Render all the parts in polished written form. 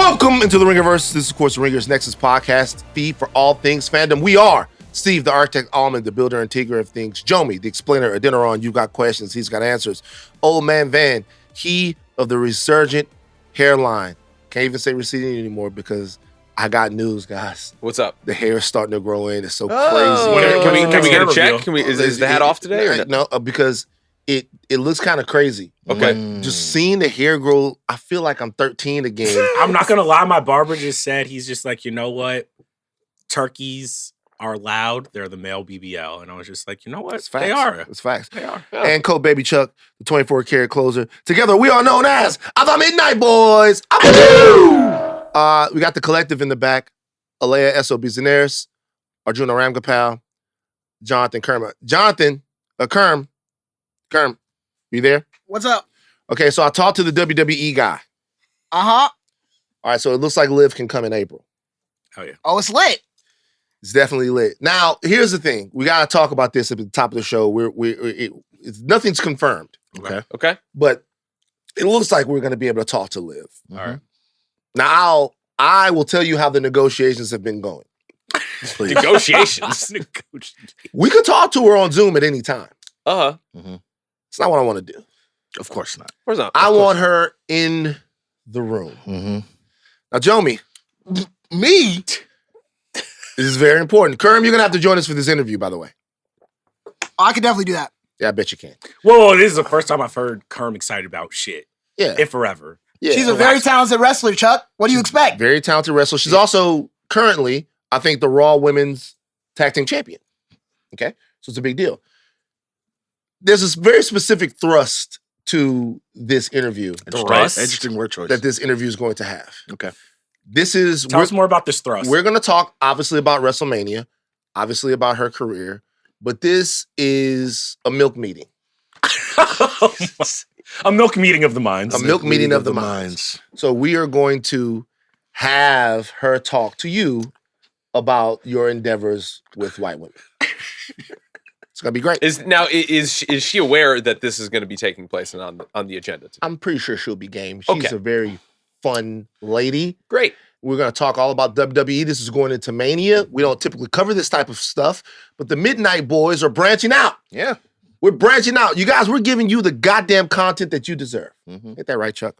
Welcome into the Ringerverse. This is, of course, the Ringer's Nexus podcast feed for all things fandom. We are Steve, the architect, Ahlman, the builder and tinkerer of things. Jomi, the explainer, Adeniran, you've got questions, he's got answers. Old man Van, he of the resurgent hairline. Can't even say receding anymore because I got news, guys. What's up? The hair is starting to grow in. It's so crazy. Can we get a check? Is the hat off today? Or no, because it looks kind of crazy. Okay. Just seeing the hair grow, I feel like I'm 13 again. I'm not going to lie. My barber just said, he's just like, you know what? Turkeys are loud. They're the male BBL. And I was just like, you know what? It's facts. They are. It's facts. They are. Yeah. And Coach Baby Chuck, the 24-karat closer. Together, we are known as the Midnight Boys. We got the collective in the back. Aleya, SOB Zenieris, Arjuna, Ramgopal, Jonathan, Kermah. Jonathan, Kerm, you there? What's up? Okay, so I talked to the WWE guy. Uh-huh. All right, so it looks like Liv can come in April. Hell yeah. Oh, it's lit. It's definitely lit. Now, here's the thing. We got to talk about this at the top of the show. Nothing's confirmed. Okay. But it looks like we're going to be able to talk to Liv. All right. Now, I will tell you how the negotiations have been going. Negotiations. We could talk to her on Zoom at any time. Uh-huh. It's not what I want to do. Of course not. Where's that? I want her in the room. Now, Jomi, Me? this is very important. Kerm, you're going to have to join us for this interview, by the way. I could definitely do that. Yeah, I bet you can. Whoa, this is the first time I've heard Kerm excited about shit. Yeah. If forever. Yeah. She's a very talented wrestler, Chuck. What do you expect? Very talented wrestler. She's also currently, I think, the Raw Women's Tag Team Champion. Okay? So it's a big deal. There's this very specific thrust to this interview. Thrust? Interesting word choice. That this interview is going to have. Okay. This is... Tell us more about this thrust. We're going to talk, obviously, about WrestleMania, obviously about her career, but this is a milk meeting. A milk meeting of the minds. A milk meeting of the minds. So we are going to have her talk to you about your endeavors with white women. It's going to be great. Is she aware that this is going to be taking place and on the agenda today? I'm pretty sure she'll be game. She's Okay. a very fun lady. Great. We're going to talk all about WWE. This is going into Mania. We don't typically cover this type of stuff, but the Midnight Boys are branching out. Yeah. We're branching out. You guys, we're giving you the goddamn content that you deserve. Ain't that right, Chuck?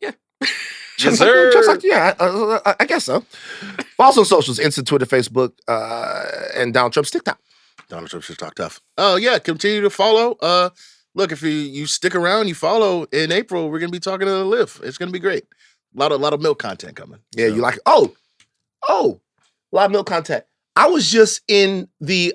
Yeah. Chuck's Yes, sir. Chuck's like, yeah, I guess so. Also socials, Insta, Twitter, Facebook, and Donald Trump's TikTok. Donald Trump should talk tough. Oh, yeah. Continue to follow. Look, if you stick around, you follow, in April, we're going to be talking to Liv. It's going to be great. A lot of milk content coming. Yeah, So, you like it? Oh, a lot of milk content. I was just in the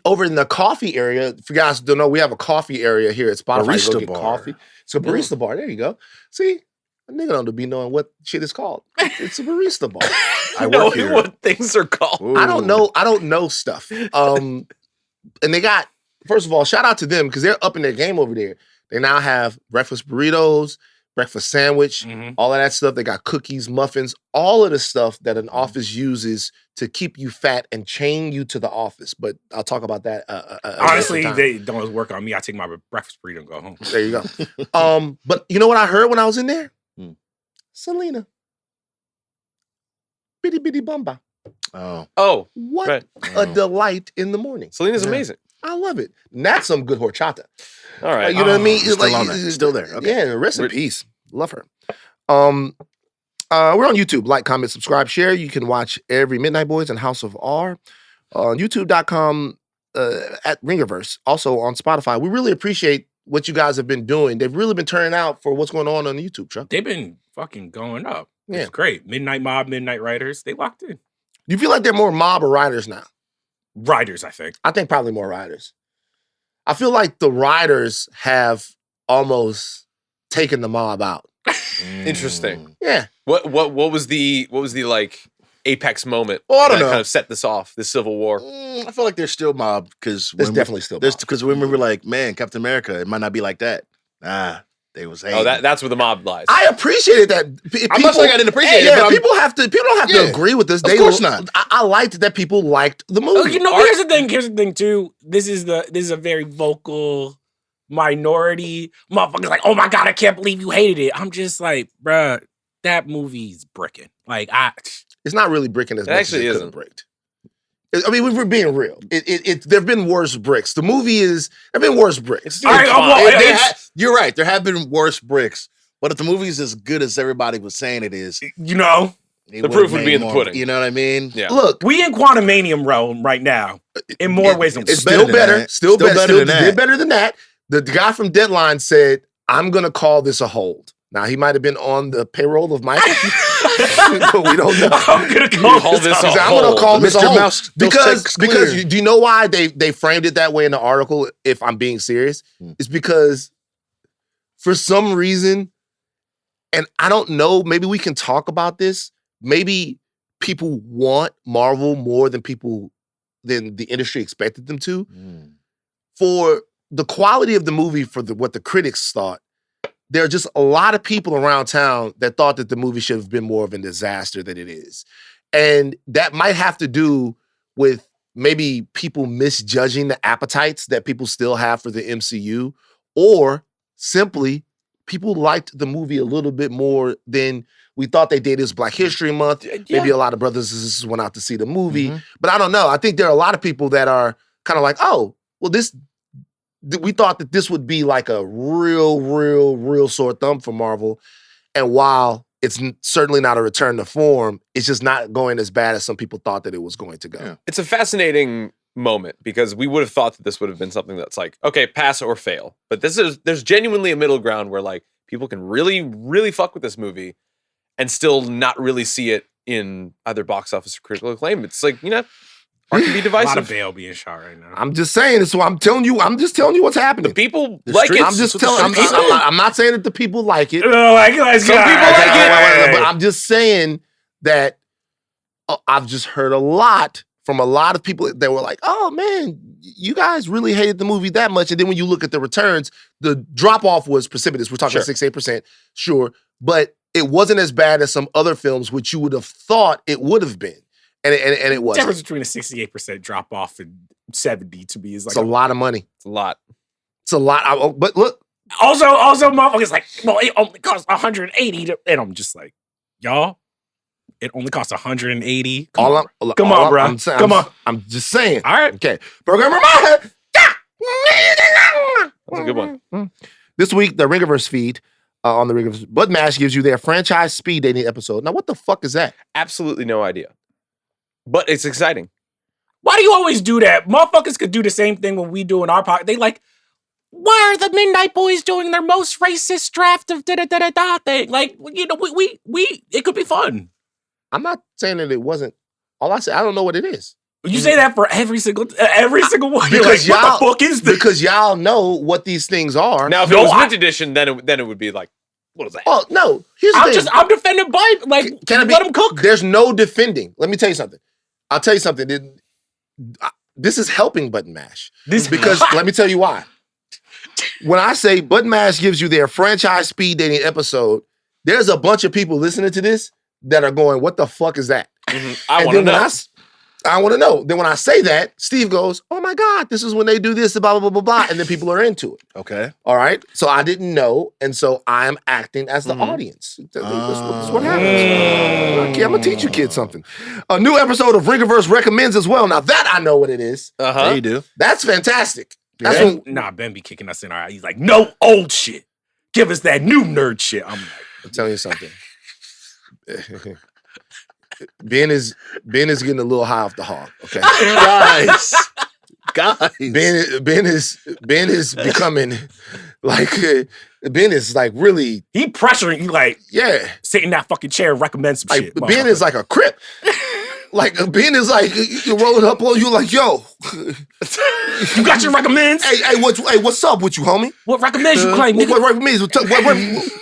over in the coffee area. If you guys don't know, we have a coffee area here at Spotify. Barista Go get bar. coffee. It's a barista bar. There you go. See, a nigga don't be knowing what shit is called. It's a barista bar. I know work here. what things are called. Ooh. I don't know stuff. And they got, first of all, shout out to them because they're up in their game over there. They now have breakfast burritos, breakfast sandwich, all of that stuff. They got cookies, muffins, all of the stuff that an office uses to keep you fat and chain you to the office. But I'll talk about that. Honestly, another time. they don't work on me. I take my breakfast burrito and go home. There you go. But you know what I heard when I was in there? Selena. Bitty bitty bumba. Oh. What Right. a delight in the morning. Selena's amazing. I love it. And that's some good horchata. All right. You know what I mean? Still on that. Still there. Okay. Yeah, rest in peace. Love her. We're on YouTube. Like, comment, subscribe, share. You can watch every Midnight Boys and House of R on youtube.com at Ringerverse. Also on Spotify. We really appreciate what you guys have been doing. They've really been turning out for what's going on the YouTube, Chuck. They've been fucking going up. Yeah. It's great. Midnight Mob, Midnight Writers. They locked in. Do you feel like they're more mob or riders now? Writers, I think. I think probably more riders. I feel like the riders have almost taken the mob out. Interesting. Yeah. What was the like apex moment? Oh, I don't that know. Kind of set this off, this Civil War. I feel like there's still mob because There's definitely still mob. because when we were like, man, Captain America, it might not be like that. They was Oh, that's where the mob lies. I appreciated that. I'm not saying I didn't appreciate it, Yeah, but people don't have to Yeah. agree with this. Of course not. I liked that people liked the movie. Oh, you know, here's the thing. Here's the thing too. This is a very vocal minority. Motherfuckers like, oh my god, I can't believe you hated it. I'm just like, bruh, that movie's bricking. Like It's not really bricking as It much actually as it could have isn't. bricked. I mean, we're being real. There've been worse bricks. The movie there've been worse bricks. All right, well, You're right. There have been worse bricks, but if the movie's as good as everybody was saying it is, you know, it The would've proof would made be in the more- pudding. You know what I mean? Yeah. Look, we in Quantumanium realm right now in more ways than it's better still than better. that. Still better. Still better than that. Did better than that. The guy from Deadline said, "I'm gonna call this a hold." Now he might have been on the payroll of Michael, but we don't know. I'm gonna You call call this this a a I'm gonna hold. call this a Mr. hold Mouse, those because checks clear. do you know why they framed it that way in the article? If I'm being serious, it's because for some reason, and I don't know. Maybe we can talk about this. Maybe people want Marvel more than the industry expected them to. For the quality of the movie, for what the critics thought, there are just a lot of people around town that thought that the movie should have been more of a disaster than it is. And that might have to do with maybe people misjudging the appetites that people still have for the MCU, or simply people liked the movie a little bit more than we thought they did. It was Black History Month. Maybe a lot of brothers and sisters went out to see the movie. But I don't know. I think there are a lot of people that are kind of like, oh, well, we thought that this would be like a real sore thumb for Marvel. And while it's certainly not a return to form, it's just not going as bad as some people thought that it was going to go. Yeah. It's a fascinating moment because we would have thought that this would have been something that's like, okay, pass or fail. But there's genuinely a middle ground where like people can really fuck with this movie and still not really see it in either box office or critical acclaim. It's like, art can be a lot of divisive. bail being shot right now. I'm just saying it's what I'm telling you. I'm just telling you what's happening. The people The like it. streets- I'm just That's what telling. the streets say. I'm not saying that the people like it. Some people like it. But I'm just saying that I've just heard a lot from a lot of people that were like, "Oh man, you guys really hated the movie that much." And then when you look at the returns, the drop off was precipitous. We're talking Sure. 6-8%, sure, but it wasn't as bad as some other films, which you would have thought it would have been, and it The wasn't. difference between a 68% drop off and 70 to me is like It's a lot of money. It's a lot. It's a lot. But look, Also, motherfuckers like, well, it only costs 180, and I'm just like, y'all, it only costs 180. Come on, bro. I'm just saying. All right. Okay. Program reminder. That's a good one. This week, the Ringerverse feed on the Ringerverse, Bud Mash gives you their franchise speed dating episode. Now, what the fuck is that? Absolutely no idea. But it's exciting. Why do you always do that? Motherfuckers could do the same thing when we do in our podcast. They like, why are the Midnight Boys doing their most racist draft of da-da-da-da-da thing? Like, we it could be fun. I'm not saying that it wasn't. All I said, I don't know what it is. You say that for every single one. You're Because like, what the fuck is this? Because y'all know what these things are. Now, if No, it was I- mint edition, then it would be like, what is that? Oh, no. Here's the thing. I'm defending Biden. Like, Can I be- let him cook. There's no defending. Let me tell you something. I'll tell you something. This is helping Button Mash. Because let me tell you why. When I say Button Mash gives you their franchise speed dating episode, there's a bunch of people listening to this that are going, what the fuck is that? I And want to then when know. I want to know. Then when I say that, Steve goes, oh my God, this is when they do this, blah, blah, blah, blah, blah. And then people are into it. Okay. All right. So I didn't know. And so I'm acting as the audience. That's what happens. Okay, I'm going to teach you kids something. A new episode of Ringerverse recommends as well. Now that I know what it is, Yeah, Uh-huh. you do. that's fantastic. That's Yeah. when, Ben be kicking us in our eye. He's like, no old shit. Give us that new nerd shit. I'm like, I'm telling you something. Ben is getting a little high off the hog. Okay. Guys. Ben is becoming like Ben is like really, he pressuring you, like, yeah. sit in that fucking chair and recommend some Like shit. Ben is like a crip. Like Ben is like you rolling up on you like, yo, you got your recommends? hey, what's up with you, homie? What recommends you claim, nigga? What recommends?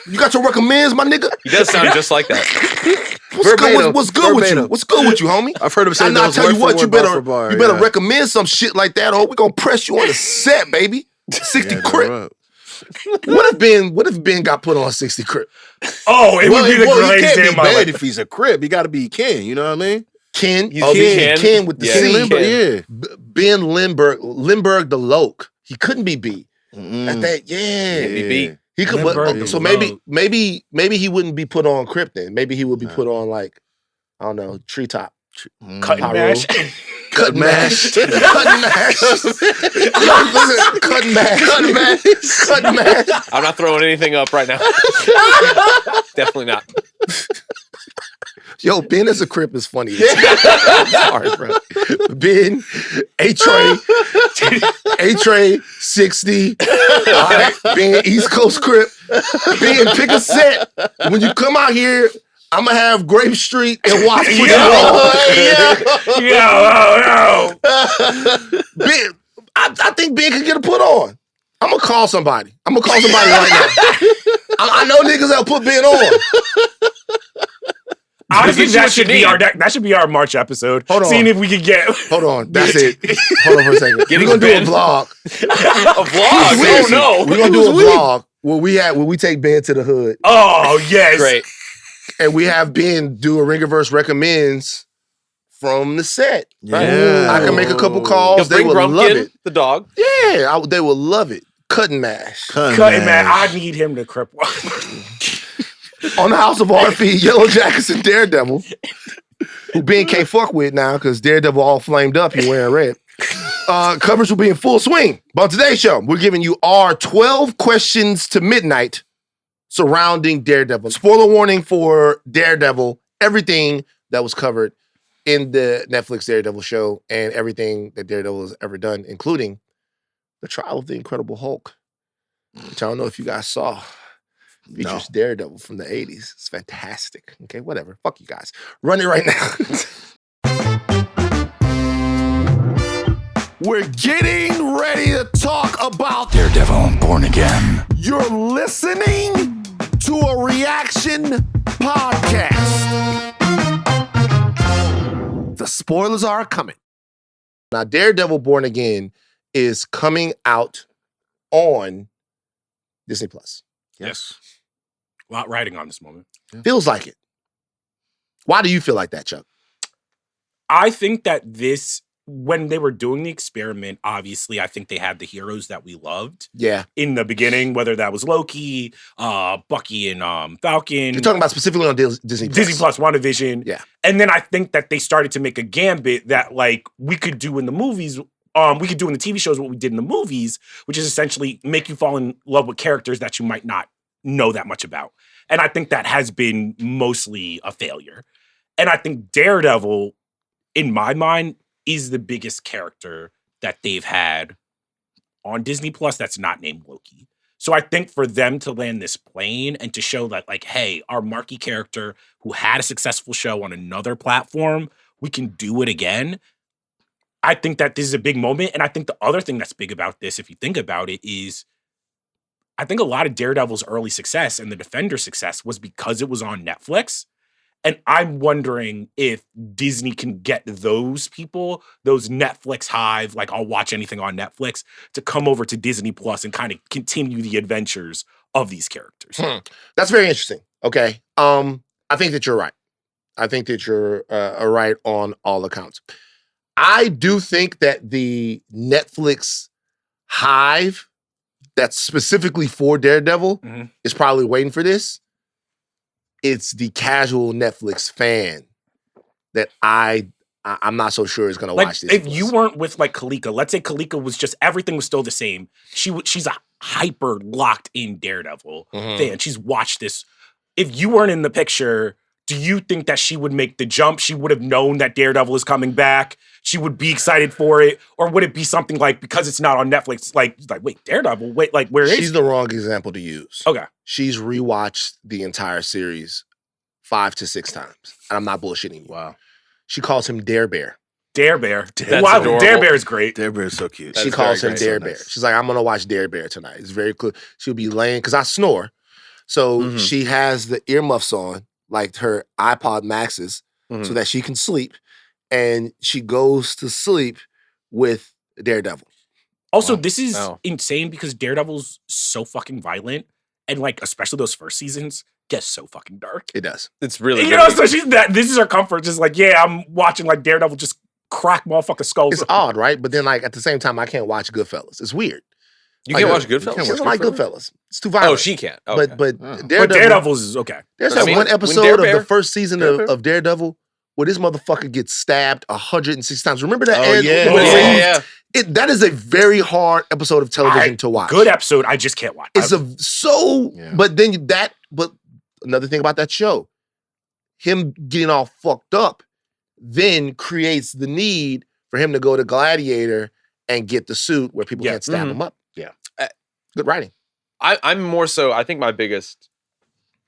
You got your recommends, my nigga? He does sound just like that. What's good with you? Verbatim. What's good with you, homie? I've heard him say And that I'll was tell word you for what, you word, bar better for bar, you better yeah. recommend some shit like that, or we're gonna press you on the set, baby. 60 Yeah, crip. right. What if Ben got put on 60 crip? Oh, it would be the he greatest can't day be of my bad life. if he's a crib. He got to be Ken. You know what I mean? Ken, He's Ken with the Yeah, C. Ken. Limber, Ben Lindbergh the Loke. He couldn't be B. yeah. At that, yeah. Can't be beat. He could, Limburg so Road. maybe he wouldn't be put on Crip then. Maybe he would be put on like, I don't know, Treetop. Cut and Pyro. mash. Cut and mash. Cut and mash. Listen, cut and mash. Cut and mash. Cut and mash. I'm not throwing anything up right now. Definitely not. Yo, Ben as a Crip is funny. Sorry, bro. Ben, A-Tray, 60. All right, Ben, East Coast Crip. Ben, pick a set. When you come out here, I'm going to have Grape Street and Watts for you. Yo. Ben, I think Ben could get a put on. I'm going to call somebody. right now. I know niggas that'll put Ben on. Honestly, Get you what you that should be our March episode. Hold on. Seeing if we could get Hold on. That's it. Hold on for a second. We're Getting going to do a Ben. vlog. A vlog? Oh no. We're going to do a vlog where we take Ben to the hood. Oh yes. Great. And we have Ben do a Ringerverse recommends from the set. Yeah. I can make a couple He'll calls. They bring would love Grumpkin, it. the dog. Yeah, they would love it. Cut and mash. Cutting man, I need him to crip. On the House of RP, Yellow Jackets and Daredevil, who Ben can't fuck with now because Daredevil all flamed up. He wearing red. Coverage will be in full swing. But on today's show, we're giving you our 12 questions to midnight surrounding Daredevil. Spoiler warning for Daredevil, everything that was covered in the Netflix Daredevil show and everything that Daredevil has ever done, including the trial of the Incredible Hulk, which I don't know if you guys saw. Features Daredevil from the 80s. It's fantastic. Okay, whatever. Fuck you guys. Run it right now. We're getting ready to talk about Daredevil Born Again. You're listening to a reaction podcast. The spoilers are coming. Now, Daredevil Born Again is coming out on Disney Plus. Yes. A lot riding on this moment. Feels like it. Why do you feel like that, Chuck? I think that when they were doing the experiment, obviously, I think they had the heroes that we loved Yeah. in the beginning, whether that was Loki, Bucky, and Falcon. You're talking about specifically on Disney Plus. Disney Plus, WandaVision. Yeah. And then I think that they started to make a gambit that, like, we could do in the movies. We could do in the TV shows what we did in the movies, which is essentially make you fall in love with characters that you might not know that much about. And I think that has been mostly a failure. And I think Daredevil, in my mind, is the biggest character that they've had on Disney Plus that's not named Loki. So I think for them to land this plane and to show that, like, hey, our marquee character who had a successful show on another platform, we can do it again. I think that this is a big moment. And I think the other thing that's big about this, if you think about it, is I think a lot of Daredevil's early success and the Defender success was because it was on Netflix. And I'm wondering if Disney can get those people, those Netflix hive, like I'll watch anything on Netflix, to come over to Disney Plus and kind of continue the adventures of these characters. That's very interesting. Okay. I think that you're right. I think that you're right on all accounts. I do think that the Netflix hive that's specifically for Daredevil is probably waiting for this. It's the casual Netflix fan that I'm not so sure is going to watch this. If you weren't with like Kalika, let's say Kalika was just everything was still the same. She's a hyper locked in Daredevil fan. She's watched this. If you weren't in the picture, do you think that she would make the jump? She would have known that Daredevil is coming back. She would be excited for it, or would it be something like because it's not on Netflix, like wait, Daredevil, wait, like where is? She's the wrong example to use. Okay. She's rewatched the entire series 5 to 6 times, and I'm not bullshitting you. Wow. She calls him Dare Bear. Dare Bear. That's Wow, adorable. Dare Bear is great. Dare Bear is so cute. She That's calls very him great. Dare So Bear. nice. She's like, I'm gonna watch Dare Bear tonight. It's very cool. She'll be laying because I snore, so she has the earmuffs on, like her iPod Maxes, so that she can sleep, and she goes to sleep with Daredevil. Also, this is Wow. insane because Daredevil's so fucking violent, and like especially those first seasons get so fucking dark. It does. It's really You good. know, so this is her comfort. Just like, yeah, I'm watching like Daredevil just crack motherfucking skulls. It's odd, right? But then, like at the same time, I can't watch Goodfellas. It's weird. You can't watch You Goodfellas? can't She doesn't like Goodfellas. It's too Oh, violent. she can't. Okay. But Oh. But Daredevil, Daredevil's is okay. there's I that mean, one when episode Dare of Bear- the first season Dare Bear? of Daredevil where this motherfucker gets stabbed 106 times. Remember that? Oh, end? yeah. When Oh, it's- yeah. that is a very hard episode of television to watch. Good episode. I just can't watch. It's Yeah. but then but another thing about that show, him getting all fucked up then creates the need for him to go to Gladiator and get the suit where people Yeah. can't stab Mhm. him up. Yeah. Good writing. I'm more so, I think my biggest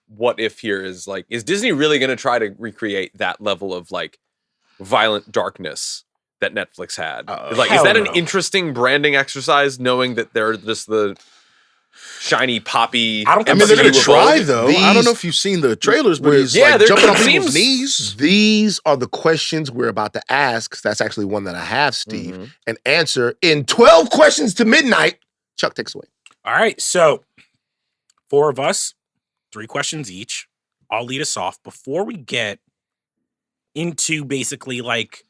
what if here is like, is Disney really going to try to recreate that level of like violent darkness that Netflix had? Like, is Hell that no. an interesting branding exercise, knowing that they're just the shiny poppy? I don't I think mean, they're MCU going to of try, old. though. I don't know if you've seen the trailers, but he's Yeah, like there- jumping on it people's seems- knees. These are the questions we're about to ask. 'Cause that's actually one that I have, Steve, Mhm. and answer in 12 questions to midnight. Chuck takes away. All right, so 4 of us, 3 questions each. I'll lead us off before we get into basically like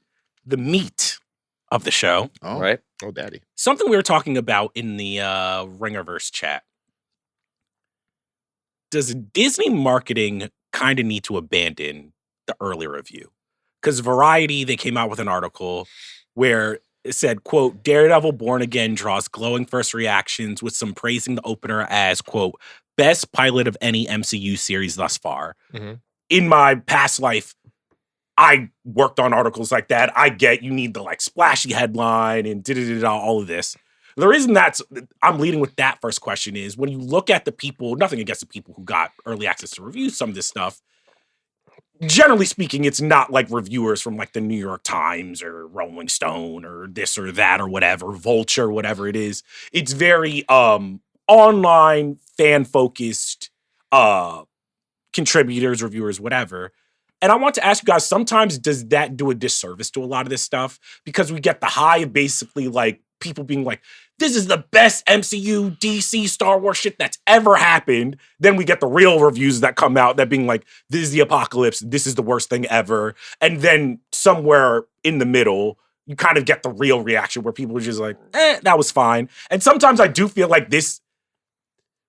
the meat of the show. Oh, Right? Oh, daddy. Something we were talking about in the Ringerverse chat. Does Disney marketing kind of need to abandon the early review? Because Variety, they came out with an article where it said, quote, Daredevil Born Again draws glowing first reactions with some praising the opener as, quote, best pilot of any MCU series thus far. Mhm. In my past life, I worked on articles like that. I get you need the like splashy headline and all of this. The reason I'm leading with that first question is when you look at the people, nothing against the people who got early access to review some of this stuff. Generally speaking, it's not like reviewers from like the New York Times or Rolling Stone or this or that or whatever, Vulture, whatever it is. It's very online, fan-focused contributors, reviewers, whatever. And I want to ask you guys, sometimes does that do a disservice to a lot of this stuff? Because we get the high of basically like people being like, this is the best MCU, DC, Star Wars shit that's ever happened. Then we get the real reviews that come out that being like, this is the apocalypse, this is the worst thing ever. And then somewhere in the middle, you kind of get the real reaction where people are just like, that was fine. And sometimes I do feel like this,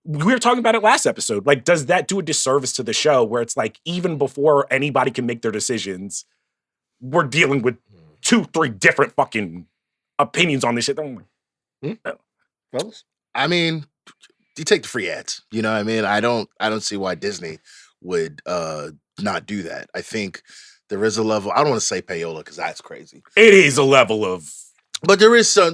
we were talking about it last episode. Like, does that do a disservice to the show where it's like, even before anybody can make their decisions, we're dealing with 2-3 different fucking opinions on this shit? Fellas? I mean, you take the free ads. You know what I mean? I don't see why Disney would not do that. I think there is a level, I don't want to say payola because that's crazy. It is a level of, But there's some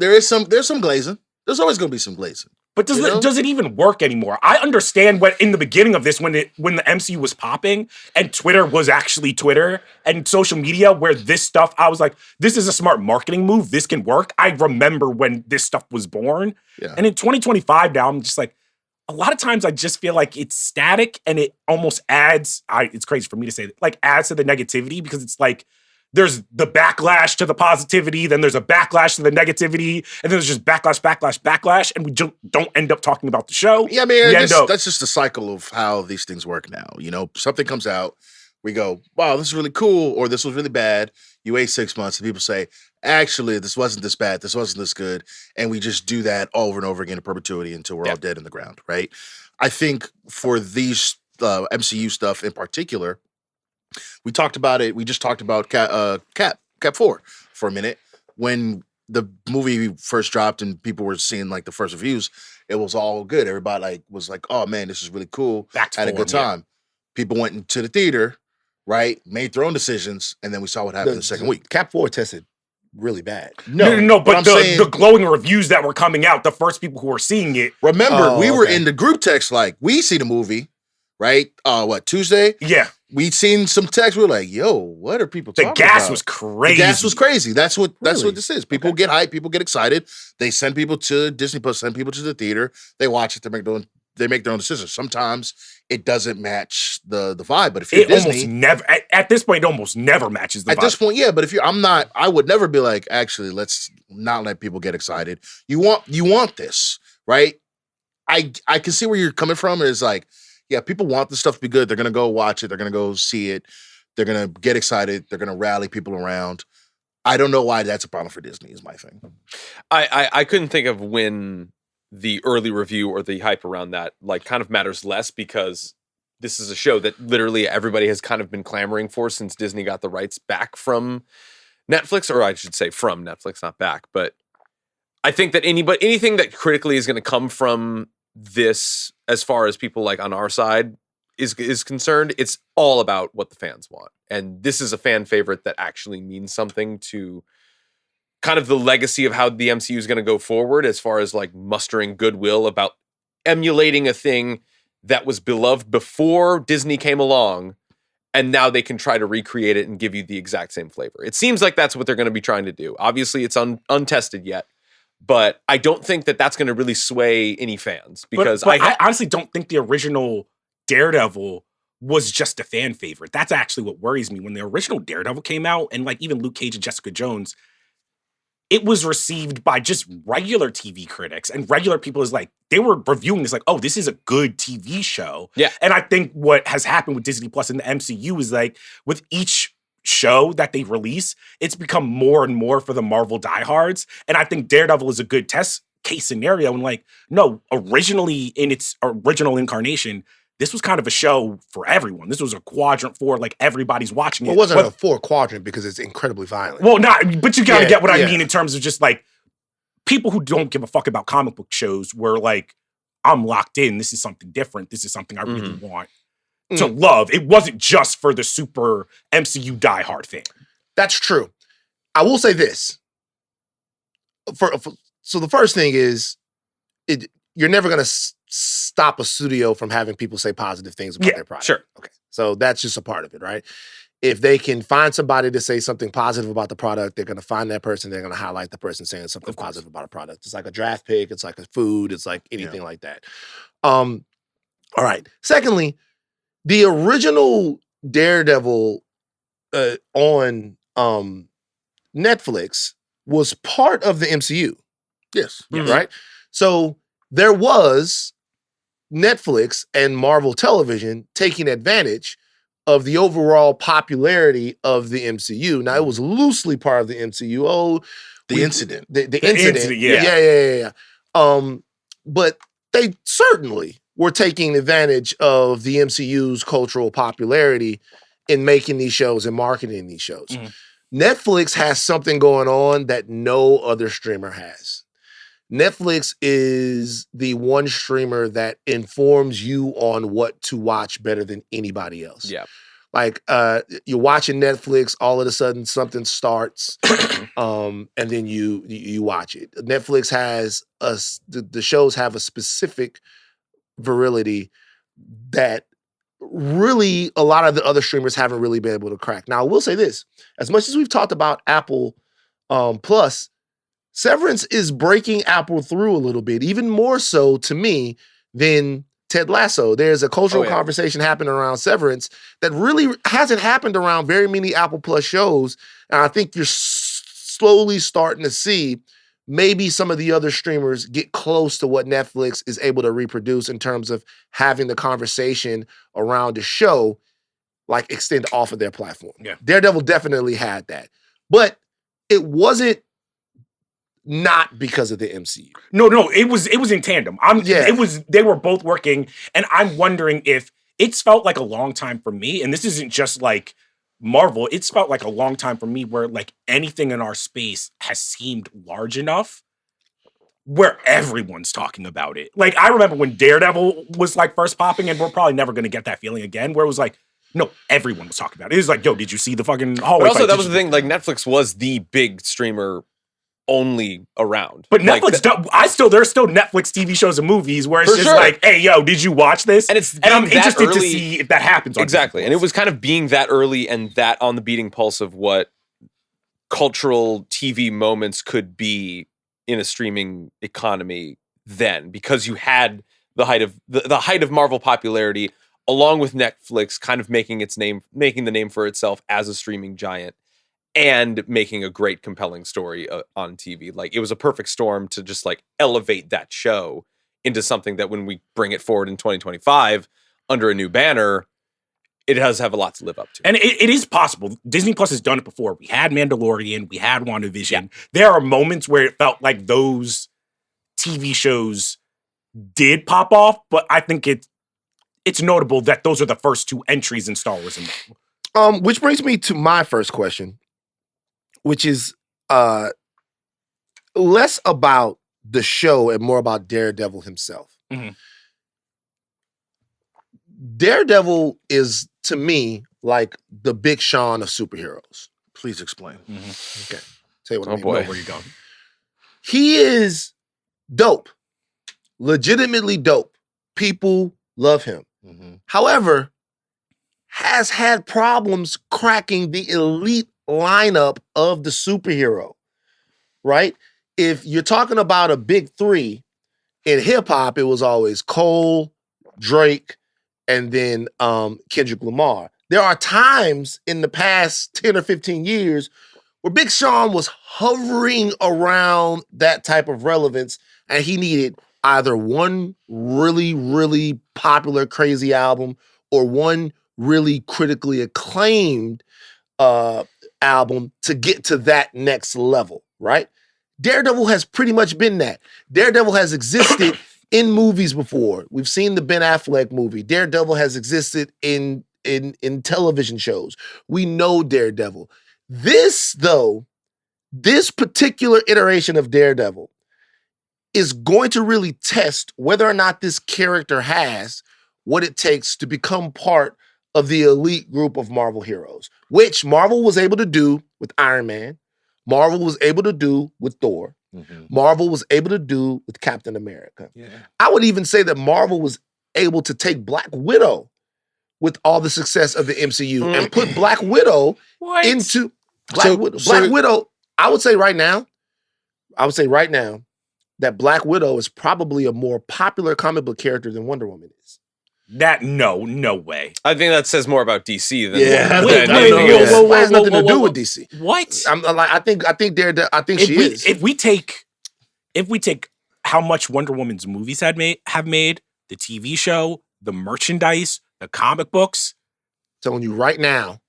glazing. There's always gonna be some glazing. but You know? does it even work anymore? I understand what in the beginning of this, when the MCU was popping and Twitter was actually Twitter and social media, where this stuff, I was like, this is a smart marketing move. This can work. I remember when this stuff was born. Yeah. And in 2025 now, I'm just like, a lot of times I just feel like it's static and it almost adds, it's crazy for me to say that, like adds to the negativity, because it's like, there's the backlash to the positivity, then there's a backlash to the negativity, and then there's just backlash, and we don't end up talking about the show. Yeah, I mean, We end up- that's just the cycle of how these things work now. You know, something comes out, we go, wow, this is really cool, or this was really bad. You wait 6 months, and people say, actually, this wasn't this bad, this wasn't this good, and we just do that over and over again in perpetuity until we're all dead in the ground, right? I think for these MCU stuff in particular, we talked about it. We just talked about Cap 4 for a minute. When the movie first dropped and people were seeing like the first reviews, it was all good. Everybody was like, "Oh man, this is really cool." Back to Had a form, good yeah. time. People went into the theater, right? Made their own decisions, and then we saw what happened the second week. Cap 4 tested really bad. No, but but I'm the saying- glowing reviews that were coming out, the first people who were seeing it, Remember, Oh, we were okay. in the group text like, we see the movie, right? Tuesday? yeah, We'd seen some text. We were like, yo, what are people the talking gas about? was crazy. The gas was crazy. That's what Really? this is. People get hyped. People get excited. They send people to Disney Plus. Send people to the theater. They watch it. They make their own decisions. Sometimes it doesn't match the vibe. But if you're It almost Disney, never, at this point, it almost never matches the at vibe. this point, yeah. But if I would never be like, actually, let's not let people get excited. You want this, right? I can see where you're coming from. Is like, yeah, people want this stuff to be good. They're gonna go watch it. They're gonna go see it. They're gonna get excited. They're gonna rally people around. I don't know why that's a problem for Disney. Is my thing. I couldn't think of when the early review or the hype around that like kind of matters less, because this is a show that literally everybody has kind of been clamoring for since Disney got the rights back from Netflix, or I should say from Netflix, not back. But I think that anything that critically is going to come from this, as far as people like on our side is concerned, it's all about what the fans want. And this is a fan favorite that actually means something to kind of the legacy of how the MCU is going to go forward, as far as like mustering goodwill about emulating a thing that was beloved before Disney came along, and now they can try to recreate it and give you the exact same flavor. It seems like that's what they're going to be trying to do. Obviously, it's untested yet, but I don't think that that's going to really sway any fans, because but I honestly don't think the original Daredevil was just a fan favorite. That's actually what worries me. When the original Daredevil came out, and like even Luke Cage and Jessica Jones, it was received by just regular TV critics and regular people as like, they were reviewing this like, oh, this is a good TV show. Yeah. And I think what has happened with Disney Plus and the MCU is like, with each show that they release, it's become more and more for the Marvel diehards. And I think Daredevil is a good test case scenario. And like, no, originally in its original incarnation, this was kind of a show for everyone. This was a quadrant for like everybody's watching it. Well, it wasn't a 4 quadrant because it's incredibly violent. Well, not, but you gotta get what I yeah. mean in terms of just like people who don't give a fuck about comic book shows were like, I'm locked in. This is something different. This is something I really want to love. It wasn't just for the super MCU diehard fan. That's true. I will say this. So the first thing is, you're never going to stop a studio from having people say positive things about their product. Sure. Okay. So that's just a part of it, right? If they can find somebody to say something positive about the product, they're going to find that person. They're going to highlight the person saying something positive about a product. It's like a draft pick. It's like a food. It's like anything like that. All right. Secondly, the original Daredevil on Netflix was part of the MCU. Yes. Right? So there was Netflix and Marvel Television taking advantage of the overall popularity of the MCU. Now, it was loosely part of the MCU. The incident. The incident. Yeah. But they certainly were taking advantage of the MCU's cultural popularity in making these shows and marketing these shows. Netflix has something going on that no other streamer has. Netflix is the one streamer that informs you on what to watch better than anybody else. Yeah. Like you're watching Netflix, all of a sudden something starts, and then you watch it. Netflix has the shows have a specific virility that really a lot of the other streamers haven't really been able to crack. Now, I will say this: as much as we've talked about Apple Plus, Severance is breaking Apple through a little bit, even more so to me than Ted Lasso. There's a cultural conversation happening around Severance that really hasn't happened around very many Apple Plus shows. And I think you're slowly starting to see maybe some of the other streamers get close to what Netflix is able to reproduce in terms of having the conversation around the show, like extend off of their platform. Yeah. Daredevil definitely had that. But it wasn't not because of the MCU. No, it was in tandem. They were both working, and I'm wondering if it's felt like a long time for me, and this isn't just like Marvel, it's felt like a long time for me where like anything in our space has seemed large enough where everyone's talking about it. Like I remember when Daredevil was like first popping, and we're probably never gonna get that feeling again, where it was like, no, everyone was talking about it. It was like, yo, did you see the fucking hallway? But also, fight? that was the thing. Like Netflix was the big streamer only around. But Netflix, there's still Netflix TV shows and movies where it's just like, hey, yo, did you watch this? And I'm interested early, to see if that happens. Exactly. And it was kind of being that early and that on the beating pulse of what cultural TV moments could be in a streaming economy then, because you had the height of the height of Marvel popularity along with Netflix kind of making the name for itself as a streaming giant, and making a great, compelling story on TV. Like, it was a perfect storm to just, like, elevate that show into something that when we bring it forward in 2025 under a new banner, it does have a lot to live up to. And it is possible. Disney Plus has done it before. We had Mandalorian. We had WandaVision. Yeah. There are moments where it felt like those TV shows did pop off, but I think it's notable that those are the first two entries in Star Wars. Which brings me to my first question, which is less about the show and more about Daredevil himself. Mhm. Daredevil is, to me, like the Big Sean of superheroes. Please explain. Okay. Tell you what I Oh, mean. boy. Know where you're going. He is dope. Legitimately dope. People love him. Mhm. However, has had problems cracking the elite lineup of the superhero, right? If you're talking about a big three in hip hop, it was always Cole, Drake, and then Kendrick Lamar. There are times in the past 10 or 15 years where Big Sean was hovering around that type of relevance, and he needed either one really, really popular, crazy album or one really critically acclaimed album to get to that next level, right? Daredevil has pretty much been that. Daredevil has existed in movies before. We've seen the Ben Affleck movie. Daredevil has existed in television shows. We know Daredevil. This, though, this particular iteration of Daredevil is going to really test whether or not this character has what it takes to become part of the elite group of Marvel heroes, which Marvel was able to do with Iron Man. Marvel was able to do with Thor. Mhm. Marvel was able to do with Captain America. Yeah. I would even say that Marvel was able to take Black Widow with all the success of the MCU and put Black Widow What? into So- Black Widow. I would say right now that Black Widow is probably a more popular comic book character than Wonder Woman is. No way. I think that says more about DC than Yeah. Wait, anything whoa, else. whoa, That has whoa, nothing whoa, to do whoa, with whoa. DC. What? I think she is. If we take how much Wonder Woman's movies have made, the TV show, the merchandise, the comic books, Telling you right now.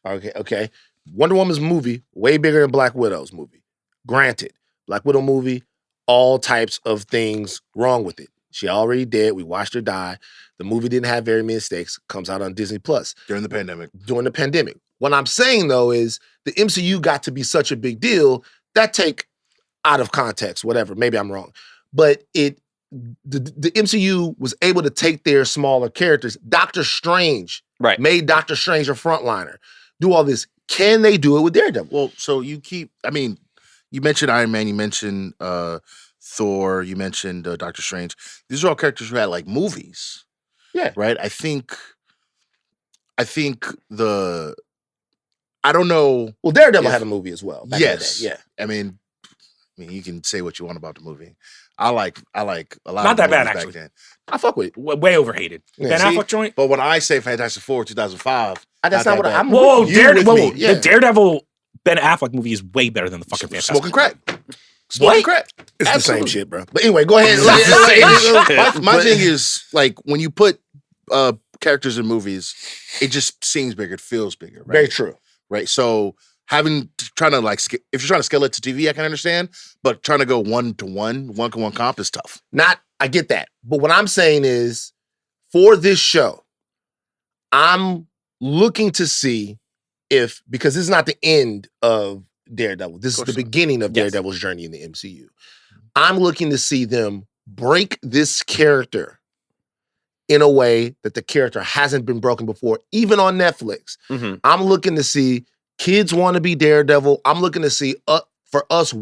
Okay. Wonder Woman's movie way bigger than Black Widow's movie. Granted, Black Widow movie, all types of things wrong with it. She already dead. We watched her die. The movie didn't have very many mistakes. Comes out on Disney Plus During the pandemic. during the pandemic. What I'm saying though is the MCU got to be such a big deal that take out of context, whatever. Maybe I'm wrong, but the MCU was able to take their smaller characters. Doctor Strange made Doctor Strange a frontliner. Do all this. Can they do it with Daredevil? Well, so you mentioned Iron Man, you mentioned Thor, you mentioned Doctor Strange. These are all characters who had like movies. Yeah. Right? I don't know. Well, Daredevil had a movie as well. Back in the Yes. day. Yeah. I mean, you can say what you want about the movie. I like a lot Not of that bad, movies back actually. then. I fuck with it. way overhated. Yeah, Ben see? Affleck joint. But when I say Fantastic Four 2005, That's not what I'm. Whoa, with you, with me. Yeah. The Daredevil Ben Affleck movie is way better than the fucking Fantastic smoking crack. What? Smoking crack. It's Absolutely. the same shit, bro. But anyway, go ahead. My thing is, like, when you put characters in movies, it just seems bigger. It feels bigger. Right? Very true. Right. So trying to like, if you're trying to scale it to TV, I can understand. But trying to go one-to-one comp is tough. I get that. But what I'm saying is, for this show, I'm looking to see because this is not the end of Daredevil. This is the beginning of Daredevil's journey in the MCU. I'm looking to see them break this character in a way that the character hasn't been broken before, even on Netflix. Mhm. I'm looking to see kids want to be Daredevil. I'm looking to see for us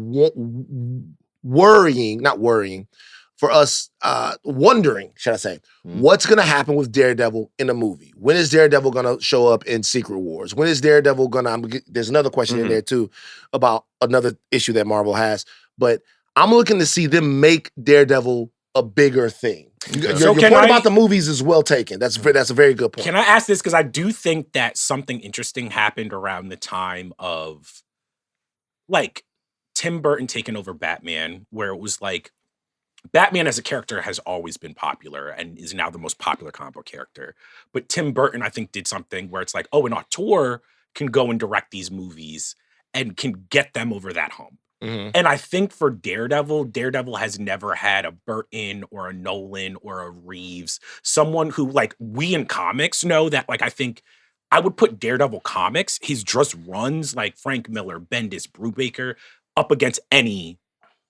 wondering, should I say, what's going to happen with Daredevil in a movie? When is Daredevil going to show up in Secret Wars? When is Daredevil going to, there's another question in there too about another issue that Marvel has, but I'm looking to see them make Daredevil a bigger thing. Your point about the movies is well taken. That's a very good point. Can I ask this? Because I do think that something interesting happened around the time of like Tim Burton taking over Batman, where it was like Batman as a character has always been popular and is now the most popular comic book character. But Tim Burton, I think, did something where it's like, oh, an auteur can go and direct these movies and can get them over that hump. Mhm. And I think for Daredevil has never had a Burton or a Nolan or a Reeves, someone who, like, we in comics know that, like, I think I would put Daredevil comics, his just runs, like Frank Miller, Bendis, Brubaker, up against any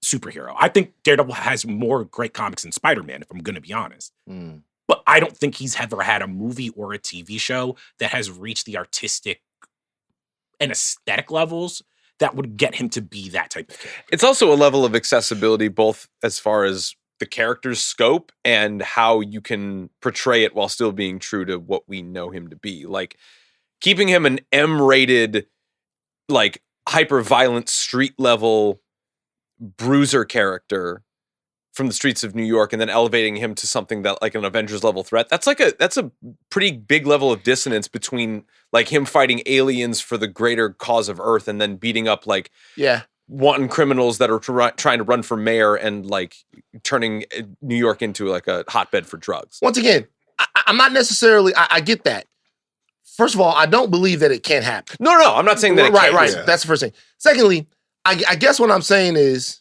superhero. I think Daredevil has more great comics than Spider-Man, if I'm going to be honest. Mm. But I don't think he's ever had a movie or a TV show that has reached the artistic and aesthetic levels that would get him to be that type of character. It's also a level of accessibility, both as far as the character's scope and how you can portray it while still being true to what we know him to be. Like, keeping him an M-rated, like, hyper-violent, street-level bruiser character from the streets of New York and then elevating him to something that, like, an Avengers level threat. That's a pretty big level of dissonance between, like, him fighting aliens for the greater cause of Earth and then beating up, like, Yeah. wanton criminals that are trying to run for mayor and, like, turning New York into, like, a hotbed for drugs. Once again, I'm not necessarily. I get that. First of all, I don't believe that it can't happen. No, I'm not saying that it Right. can't. Yeah. That's the first thing. Secondly, I guess what I'm saying is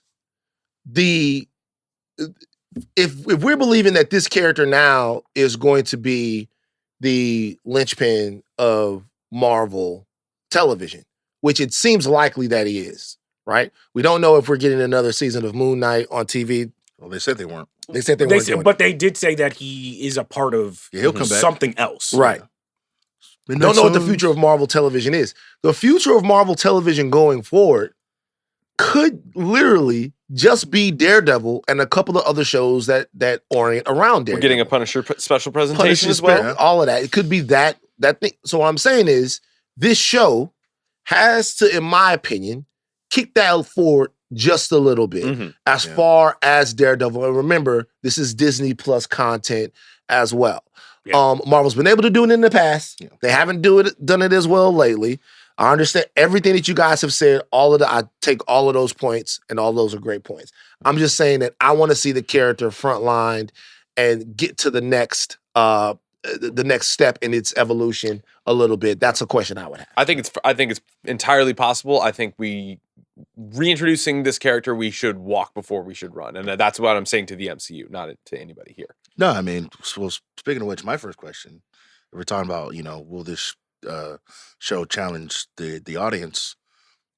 if we're believing that this character now is going to be the linchpin of Marvel television, which it seems likely that he is, right? We don't know if we're getting another season of Moon Knight on TV. Well, they said they weren't. They said they weren't doing But they did say that he is a part of Yeah, he'll come back. something else. it. Right. Don't know what the future of Marvel television is. The future of Marvel television going forward could literally just be Daredevil and a couple of other shows that orient around Daredevil. We're getting a Punisher special presentation Punisher as well. spell, all of that. It could be that thing. So what I'm saying is this show has to, in my opinion, kick that forward just a little bit Mhm. as Yeah. far as Daredevil. And remember, this is Disney Plus content as well. Yeah. Marvel's been able to do it in the past. Yeah. They haven't done it as well lately. I understand everything that you guys have said. I take all of those points, and all those are great points. I'm just saying that I want to see the character frontlined and get to the next step in its evolution a little bit. That's a question I would have. I think it's entirely possible. I think reintroducing this character, we should walk before we should run, and that's what I'm saying to the MCU, not to anybody here. No, I mean, well, speaking of which, my first question, if we're talking about, will this show challenge the audience?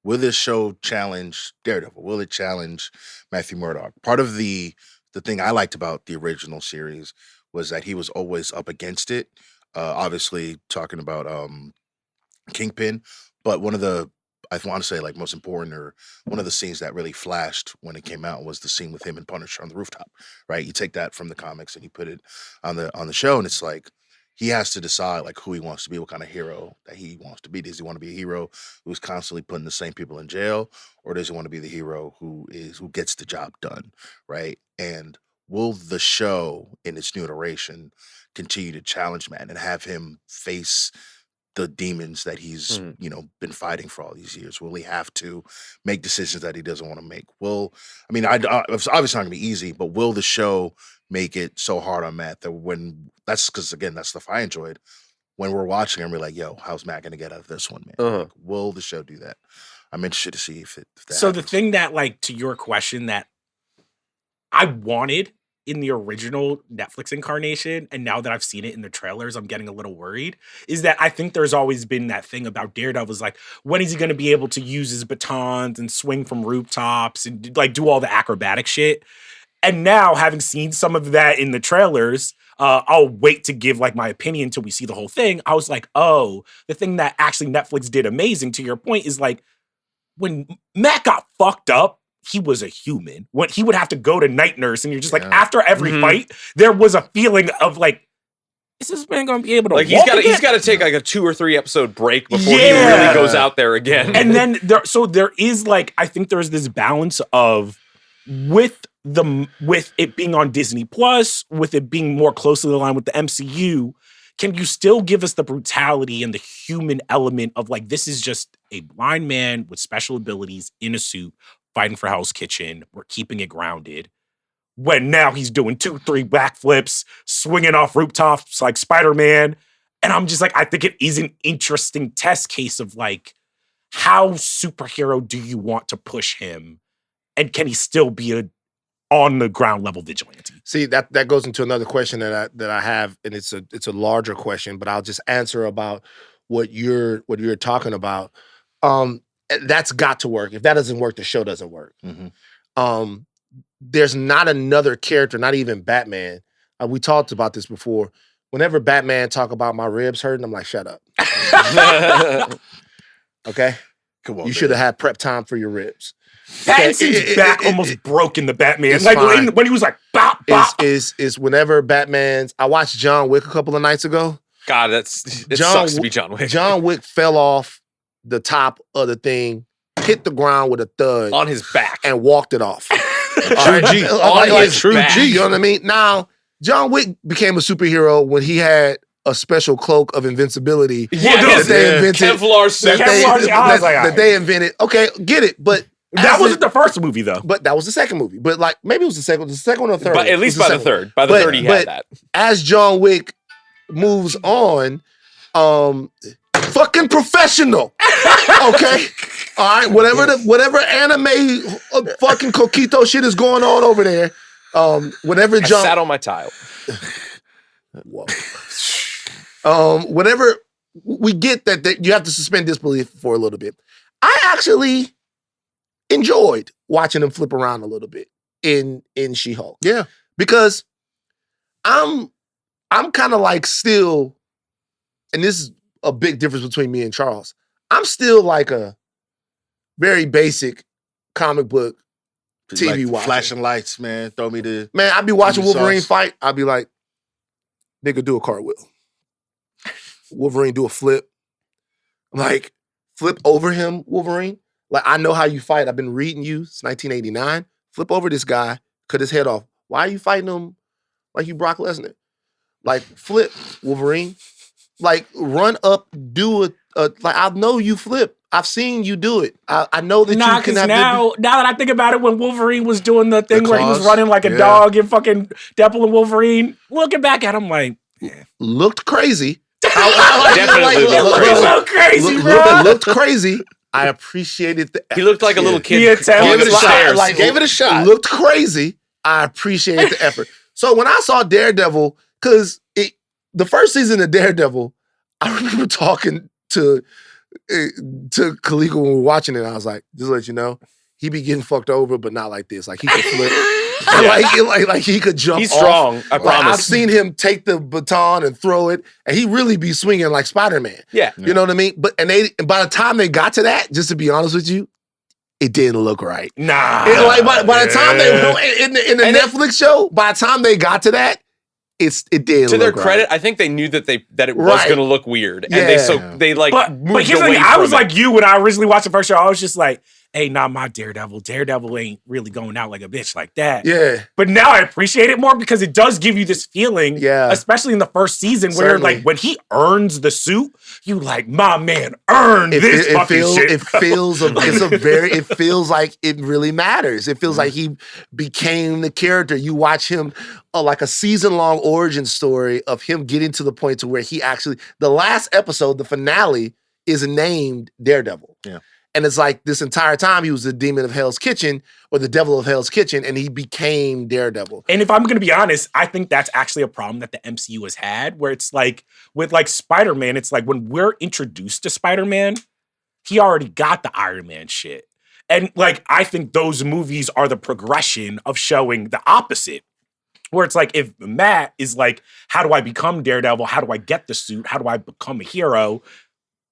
Will this show challenge Daredevil? Will it challenge Matthew Murdock? Part of the thing I liked about the original series was that he was always up against it. Obviously, talking about Kingpin, but one of the, I want to say, like, most important, or one of the scenes that really flashed when it came out was the scene with him and Punisher on the rooftop. Right? You take that from the comics and you put it on the show, and it's like he has to decide, like, who he wants to be, what kind of hero that he wants to be. Does he want to be a hero who's constantly putting the same people in jail, or does he want to be the hero who gets the job done? Right? And will the show in its new iteration continue to challenge man and have him face the demons that he's been fighting for all these years? Will he have to make decisions that he doesn't want to make? It's obviously not gonna be easy, but will the show make it so hard on Matt that that's because, again, that's stuff I enjoyed, when we're watching and we're like, yo, how's Matt gonna get out of this one, man? Uh-huh. Like, will the show do that? I'm interested to see if that So the happens. thing that, like, to your question, that I wanted in the original Netflix incarnation, and now that I've seen it in the trailers, I'm getting a little worried, is that I think there's always been that thing about Daredevil, is like, when is he going to be able to use his batons and swing from rooftops and, like, do all the acrobatic shit? And now, having seen some of that in the trailers, I'll wait to give, like, my opinion until we see the whole thing. I was like, oh, the thing that actually Netflix did amazing, to your point, is, like, when Matt got fucked up, he was a human. When he would have to go to night nurse, and you're just like, after every fight, there was a feeling of, like, is this man gonna be able to Like, walk again? he's got to take, like, a 2 or 3 episode break before he really goes out there again. And then there is, like, I think there's this balance of with it being on Disney Plus, with it being more closely aligned with the MCU, can you still give us the brutality and the human element of, like, this is just a blind man with special abilities in a suit fighting for Hell's Kitchen. We're keeping it grounded. When now he's doing 2-3 backflips, swinging off rooftops like Spider-Man. And I'm just like, I think it is an interesting test case of, like, how superhero do you want to push him? And can he still be a on the ground level vigilante? See, that goes into another question that I have, and it's a larger question, but I'll just answer about what you're talking about. That's got to work. If that doesn't work, the show doesn't work. Mm-hmm. There's not another character, not even Batman. We talked about this before. Whenever Batman talk about my ribs hurting, I'm like, shut up. Okay? Come on, You should have had prep time for your ribs. Pattinson's back almost broke in the Batman. It's Like fine. when he was like, bop, bop. Is whenever Batman's... I watched John Wick a couple of nights ago. God, it sucks to be John Wick. John Wick fell off the top of the thing, hit the ground with a thud. On his back. And walked it off. True G. On his True back. G. You know what I mean? Now, John Wick became a superhero when he had a special cloak of invincibility that they invented. Kevlar suit. That they invented. Okay, get it, but That wasn't the first movie, though. But that was the second movie. But like maybe it was the second one or the third. But at least by the third. By the third, he had that. As John Wick moves on, fucking professional. Okay? All right, whatever anime fucking coquito shit is going on over there. Whenever I John sat on my tile. Whoa. Whenever we get that you have to suspend disbelief for a little bit. I actually enjoyed watching him flip around a little bit in She-Hulk. Yeah. Because I'm kind of like still, and this is a big difference between me and Charles. I'm still like a very basic comic book TV like watcher. Flashing lights, man. Throw me the... Man, I'd be watching Sauce. Wolverine fight. I'd be like, nigga, do a cartwheel. Wolverine do a flip. I'm like, flip over him, Wolverine. Like, I know how you fight. I've been reading you since 1989. Flip over this guy, cut his head off. Why are you fighting him like you Brock Lesnar? Like, flip, Wolverine. Like, run up, do a like, I know you flip. I've seen you do it. I know that you can have... now that I think about it, when Wolverine was doing the thing where he was claws? running like a dog and fucking Deadpool and Wolverine, looking back at him like... Looked crazy. Definitely looked crazy, bro. Looked crazy. I appreciated the effort. He looked like a little kid. He climbing Gave it a the shot. stairs. Like, gave it a shot. Looked crazy. I appreciated the effort. So when I saw Daredevil, because the first season of Daredevil, I remember talking to Kaliko when we were watching it. I was like, just to let you know, he be getting fucked over, but not like this. Like he could flip. like he could jump. He's off. strong. I Like, promise. I've seen him take the baton and throw it, and he really be swinging like Spider-Man. Yeah. You know what I mean? But and by the time they got to that, just to be honest with you, it didn't look right. Nah. It, like by the time they in the And Netflix show, by the time they got to that, it didn't. To their look credit, right. I think they knew that it was Right. going to look weird, and Yeah. they like But moved here's the away thing, I from was it. like you when I originally watched the first show. I was just like, hey, not my Daredevil. Daredevil ain't really going out like a bitch like that. Yeah, But now I appreciate it more because it does give you this feeling, Yeah. especially in the first season, where Certainly. like when he earns the suit, you like, my man earned this it fucking feels shit. it feels it feels like it really matters. It feels like he became the character. You watch him like a season-long origin story of him getting to the point to where he actually, the last episode, the finale, is named Daredevil. Yeah. And it's like this entire time he was the demon of Hell's Kitchen or the devil of Hell's Kitchen, and he became Daredevil. And if I'm going to be honest, I think that's actually a problem that the MCU has had, where it's like with like Spider-Man, it's like when we're introduced to Spider-Man, he already got the Iron Man shit. And like, I think those movies are the progression of showing the opposite. Where it's like, if Matt is like, how do I become Daredevil? How do I get the suit? How do I become a hero?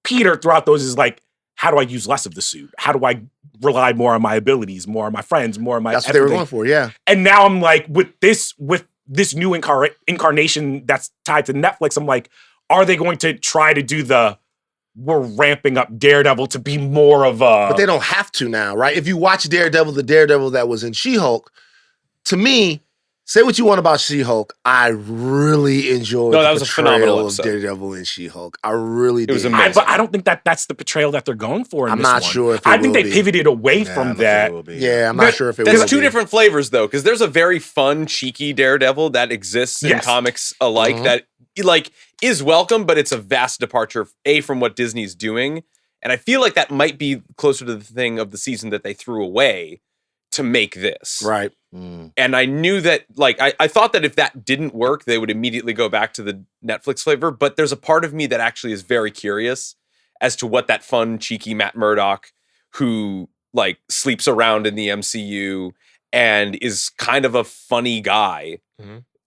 Peter, throughout those, is like, how do I use less of the suit? How do I rely more on my abilities, more on my friends, more on my That's what they were everything? going for, yeah. And now I'm like, with this new incarnation that's tied to Netflix, I'm like, are they going to try to do we're ramping up Daredevil to be more of a... But they don't have to now, right? If you watch Daredevil, the Daredevil that was in She-Hulk, to me, say what you want about She-Hulk, I really enjoyed No, that the was a portrayal phenomenal of episode. Daredevil in She-Hulk. I really did. It was amazing. But I don't think that's the portrayal that they're going for in I'm this not one. sure if it I think will they be. pivoted away from that. Yeah, I'm not sure if it There's will two be. different flavors though, because there's a very fun, cheeky Daredevil that exists in Yes. comics alike that like is welcome, but it's a vast departure from what Disney's doing, And I feel like that might be closer to the thing of the season that they threw away to make this. Right. And I knew that, like, I thought that if that didn't work, they would immediately go back to the Netflix flavor. But there's a part of me that actually is very curious as to what that fun, cheeky Matt Murdock, who like sleeps around in the MCU and is kind of a funny guy,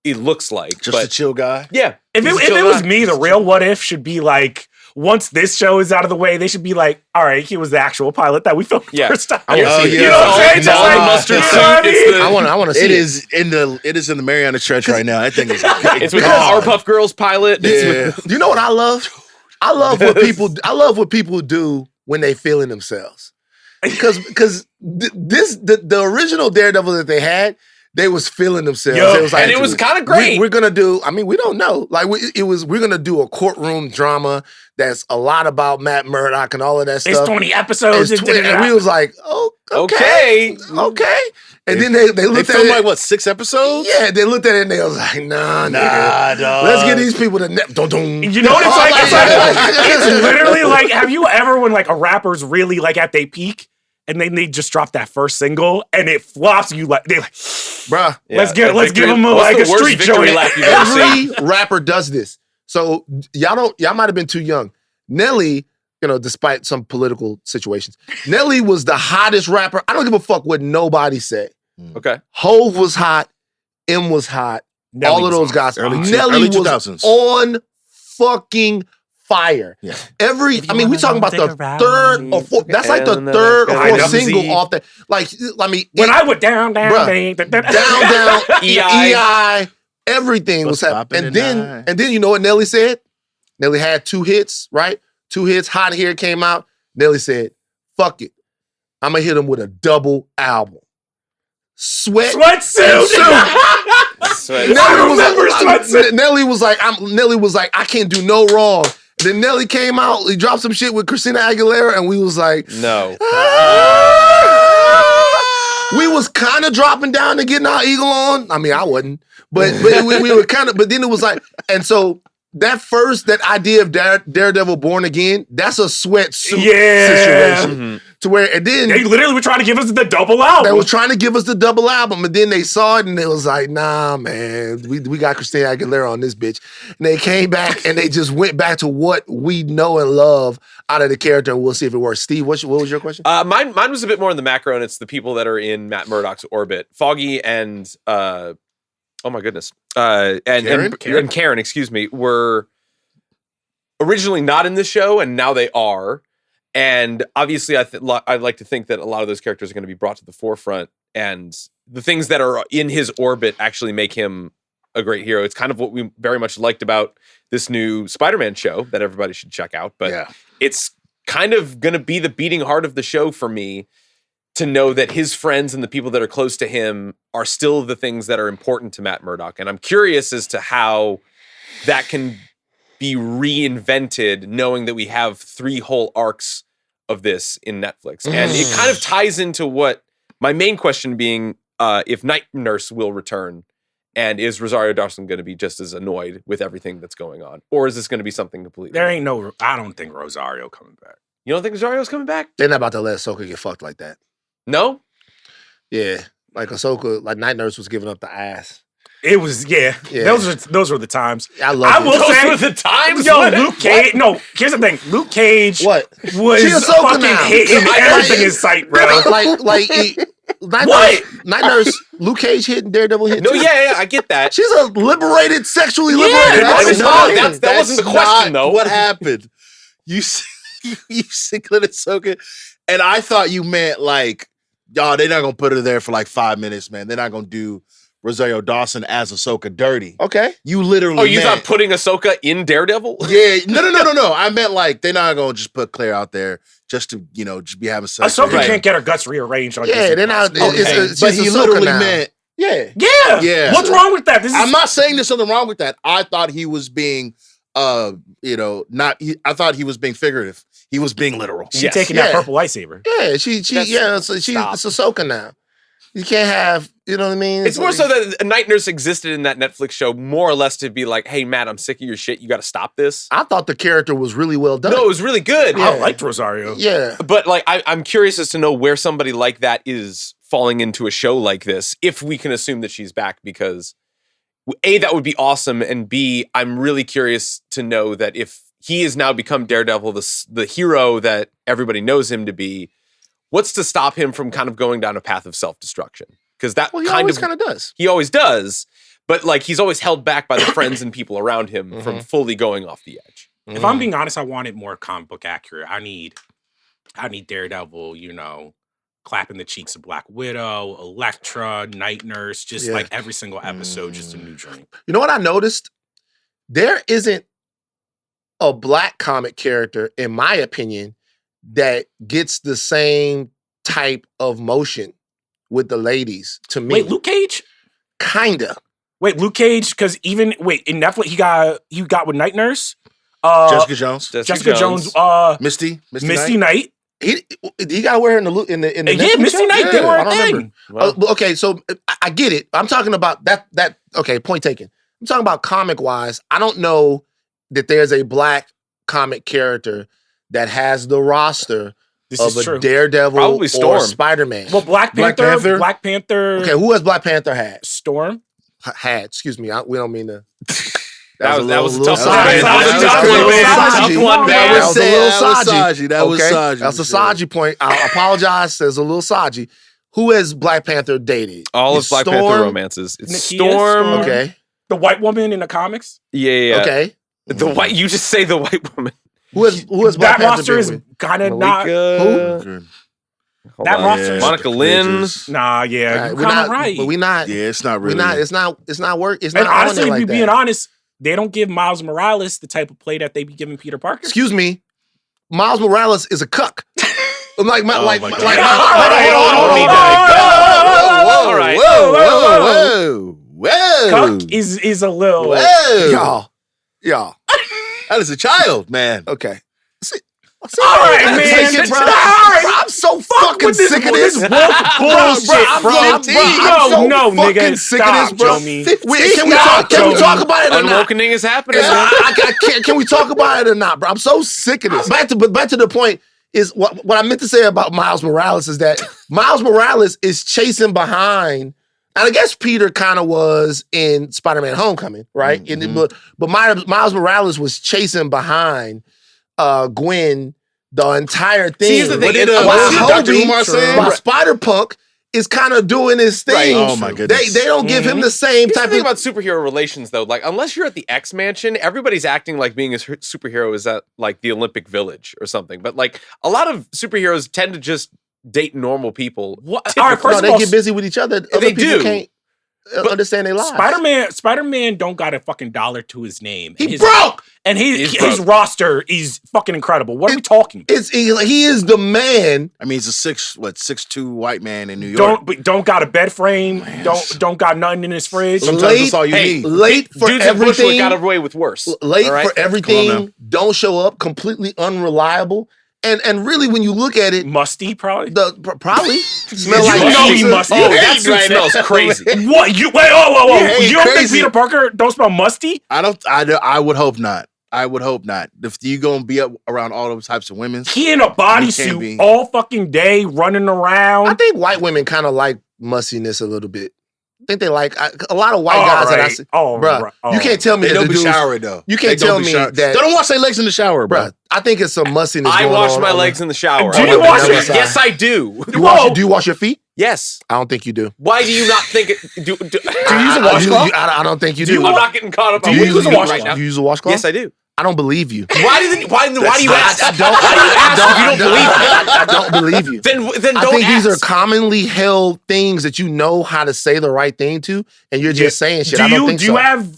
it looks like. Just a chill guy. Yeah. If it was me, the real what if should be like, once this show is out of the way, they should be like, all right, he was the actual pilot that we filmed the first time. You know what I'm saying? You know what I mean? I want to see It is in the Mariana Trench right now. I think it's It's with the Powerpuff Girls pilot. Yeah. You know what I love? I love what people do when they feeling themselves. Because the original Daredevil that they had, they was feeling themselves. Yo, They was like, and it was kind of great. We're gonna do. I mean, we don't know. Like we're gonna do a courtroom drama that's a lot about Matt Murdock and all of that It's stuff. 20 episodes. It's 20, and we was like, oh, okay. And then they They looked at filmed it. like what, 6 episodes? Yeah, they looked at it and they was like, nah, dog. let's get these people to dun-dun. You know what it's like? It's literally like, have you ever, when like a rapper's really like at their peak and then they just drop that first single and it flops, you like, they like, Bruh. let's give them a street joint. Every rapper does this. So y'all might have been too young. Nelly, despite some political situations, Nelly was the hottest rapper. I don't give a fuck what nobody said. Okay. Hove was hot. M was hot. Nelly all of those guys. Nelly was 2000s. on fucking fire. Yeah. We talking about the third or fourth. That's like the And third or I fourth know. single off that. Like, I mean, When I went down, Bruh, down, down, EI. EI, everything was happening. And then you know what Nelly said? Nelly had 2 hits, right? 2 hits. Hot Hair came out. Nelly said, "Fuck it, I'm gonna hit him with a double album." Sweatsuit. Nelly was like, I can't do no wrong. And then Nelly came out. He dropped some shit with Christina Aguilera, and we was like, No. we was kind of dropping down and getting our eagle on. I mean, I wasn't, but we were kind of. But then it was like, and so that idea of Daredevil Born Again, that's a sweatsuit situation. To where, and then They literally were trying to give us the double album. they was trying to give us the double album, and then they saw it and they was like, nah, man, we got Christina Aguilera on this bitch. And they came back and they just went back to what we know and love out of the character, and we'll see if it works. Steve, what was your question? Mine was a bit more in the macro, and it's the people that are in Matt Murdock's orbit. Foggy and oh my goodness. And Karen, excuse me, were originally not in the show, and now they are. And obviously, I'd like to think that a lot of those characters are going to be brought to the forefront, and the things that are in his orbit actually make him a great hero. It's kind of what we very much liked about this new Spider-Man show that everybody should check out. But it's kind of going to be the beating heart of the show for me to know that his friends and the people that are close to him are still the things that are important to Matt Murdock. And I'm curious as to how that can be reinvented, knowing that we have 3 whole arcs of this in Netflix. And it kind of ties into what my main question being, if Night Nurse will return, and is Rosario Dawson going to be just as annoyed with everything that's going on? Or is this going to be something completely different? I don't think Rosario coming back. You don't think Rosario's coming back? They're not about to let Ahsoka get fucked like that. No? Yeah. Like Ahsoka, like Night Nurse was giving up the ass. It was, yeah. Yeah. Those were the times. I love I it. will say, Those were the times? yo, What? Luke Cage. No, here's the thing. Luke Cage What? was She Ahsoka fucking now. hitting everything in sight, bro. Night Nurse, Luke Cage hit and Daredevil hit. No, too. yeah, I get that. She's a liberated, sexually liberated. that's woman. not- that wasn't the question, though. What happened? You singled Ahsoka, and I thought you meant like, y'all, they're not gonna put her there for like 5 minutes, man. They're not gonna do Rosario Dawson as Ahsoka dirty. Okay. You literally Oh, you meant, thought putting Ahsoka in Daredevil? Yeah, no. I meant like they're not gonna just put Claire out there just to, just be having sex. Ahsoka Right. can't get her guts rearranged. On Yeah, Disney they're not. Plus. It's But she's he Ahsoka literally now. meant, Yeah. Yeah. Yeah. What's wrong with that? This is I'm not saying there's something wrong with that. I thought he was being, I thought he was being figurative. He was being literal. she Yes. taking that Yeah. purple lightsaber. Yeah, so it's Ahsoka now. You can't have, you know what I mean? It's more so that a night nurse existed in that Netflix show more or less to be like, hey, Matt, I'm sick of your shit. You got to stop this. I thought the character was really well done. No, it was really good. I liked Rosario. Yeah. But like, I'm curious as to know where somebody like that is falling into a show like this, if we can assume that she's back, because A, that would be awesome, and B, I'm really curious to know that if he has now become Daredevil, the hero that everybody knows him to be, what's to stop him from kind of going down a path of self-destruction? Because that Well, he always kind of does. He always does, but like he's always held back by the friends and people around him from fully going off the edge. If I'm being honest, I want it more comic book accurate. I need Daredevil, clapping the cheeks of Black Widow, Elektra, Night Nurse, just like every single episode, just a new dream. You know what I noticed? There isn't a black comic character, in my opinion, that gets the same type of motion with the ladies to me. Wait, Luke Cage? Kinda. Wait, Luke Cage, because in Netflix he got with Night Nurse. Jessica Jones. Jessica Jones. Misty Knight. He got to wear her in the Yeah, Netflix Misty show? Knight. They were I a don't thing. remember. Well, Okay, so I get it. I'm talking about that. Okay, point taken. I'm talking about comic wise. I don't know that there's a black comic character that has the roster This of is a true. Daredevil Probably or Storm. Spider-Man. Well, Black Panther. Okay, who has Black Panther had? Storm. Had, excuse me. We don't mean to. That was a little tough Saji. one, man. That was a Tough one, man. That was a little Saji. Saji. That was Okay? Saji. That's a Saji point. I apologize. There's a little Saji. Who has Black Panther dated? all of It's Black Storm? Panther romances. It's Nakia, Storm. Storm. Okay. The white woman in the comics. Yeah. Okay. The white. You just say the white woman. Who has Black That Panther roster been is with? kind of not. Malika. Good. Hold That on. roster is- Monica Lynn. Pages. Nah, yeah, Right, you're we're kind not of right. But we not. Yeah, it's not really. We're not. It's not work. It's And not on honestly, there if like you're being that. honest, they don't give Miles Morales the type of play that they be giving Peter Parker. Excuse me. Miles Morales is a cuck. Like my Oh like my like. God. All right. Whoa. Cuck is a little. Whoa. Y'all. That is a child, man. Okay. All right, man. Take it, bro. All right. I'm so fucking with this- sick of with this. this Bro, bullshit, I'm bro. so No, fucking nigga. sick Stop, of this, bro. Jomi. Wait, can we Stop, talk Jomi. about it or not? Unwokening is happening. Can we talk about it or not, bro? I'm so sick of this. Back to the point is what I meant to say about Miles Morales is that Miles Morales is chasing behind, and I guess Peter kind of was in Spider-Man: Homecoming, right? But Miles Morales was chasing behind Gwen the entire thing. See, here's the thing. What did While Dr. Hobie, Umar say? while Spider-Punk is kind of doing his thing. Right. Oh, my goodness. They don't give him the same Here's the type thing of. about superhero relations, though. Like, unless you're at the X Mansion, everybody's acting like being a superhero is at like the Olympic Village or something. But like, a lot of superheroes tend to just date normal people. What? All right, first No, of all, they get busy with each other. Other They people do. can't understand their lives. Spider-Man don't got a fucking dollar to his name. He His- broke. And He's his broke. roster is fucking incredible. What are we talking? He is the man. I mean, he's a 6'2" white man in New York. Don't got a bed frame. Don't got nothing in his fridge. Sometimes that's all you Hey, need. Late for Dudes in Bushwick everything. got away with worse. Late all right? for everything. Come on now. Don't show up. Completely unreliable. And really, when you look at it, Musty, probably. probably smell You like know he pizza. must- Oh, You that hate suit right now. smells crazy. What? You wait? Whoa! Yeah, You don't think crazy. Peter Parker don't smell musty? I would hope not. I would hope not. If you gonna be up around all those types of women, He in a You can't bodysuit be. all fucking day, running around. I think white women kind of like mustiness a little bit. I think they like a lot of white All guys that I right. see. All Bruh, right. you can't tell me they that don't the be dudes- showering though. You can't They don't tell be me showering. that- They don't wash their legs in the shower, bro. Bruh, I think it's some mustiness I going wash on my on legs in the shower. Do I you love wash it. it? Yes, I do. Do you wash your feet? Yes. I don't think you do. Why do you not think it? Do you use a washcloth? I don't think you do. I'm not getting caught up. Do on you what use a doing washcloth? right now? You use a washcloth? Yes, I do. I don't believe you. Why do you ask? I Why do you ask if you don't believe me? I don't believe you. Then I don't think ask. these are commonly held things that you know how to say the right thing to, and you're just saying shit. I don't think do so. you have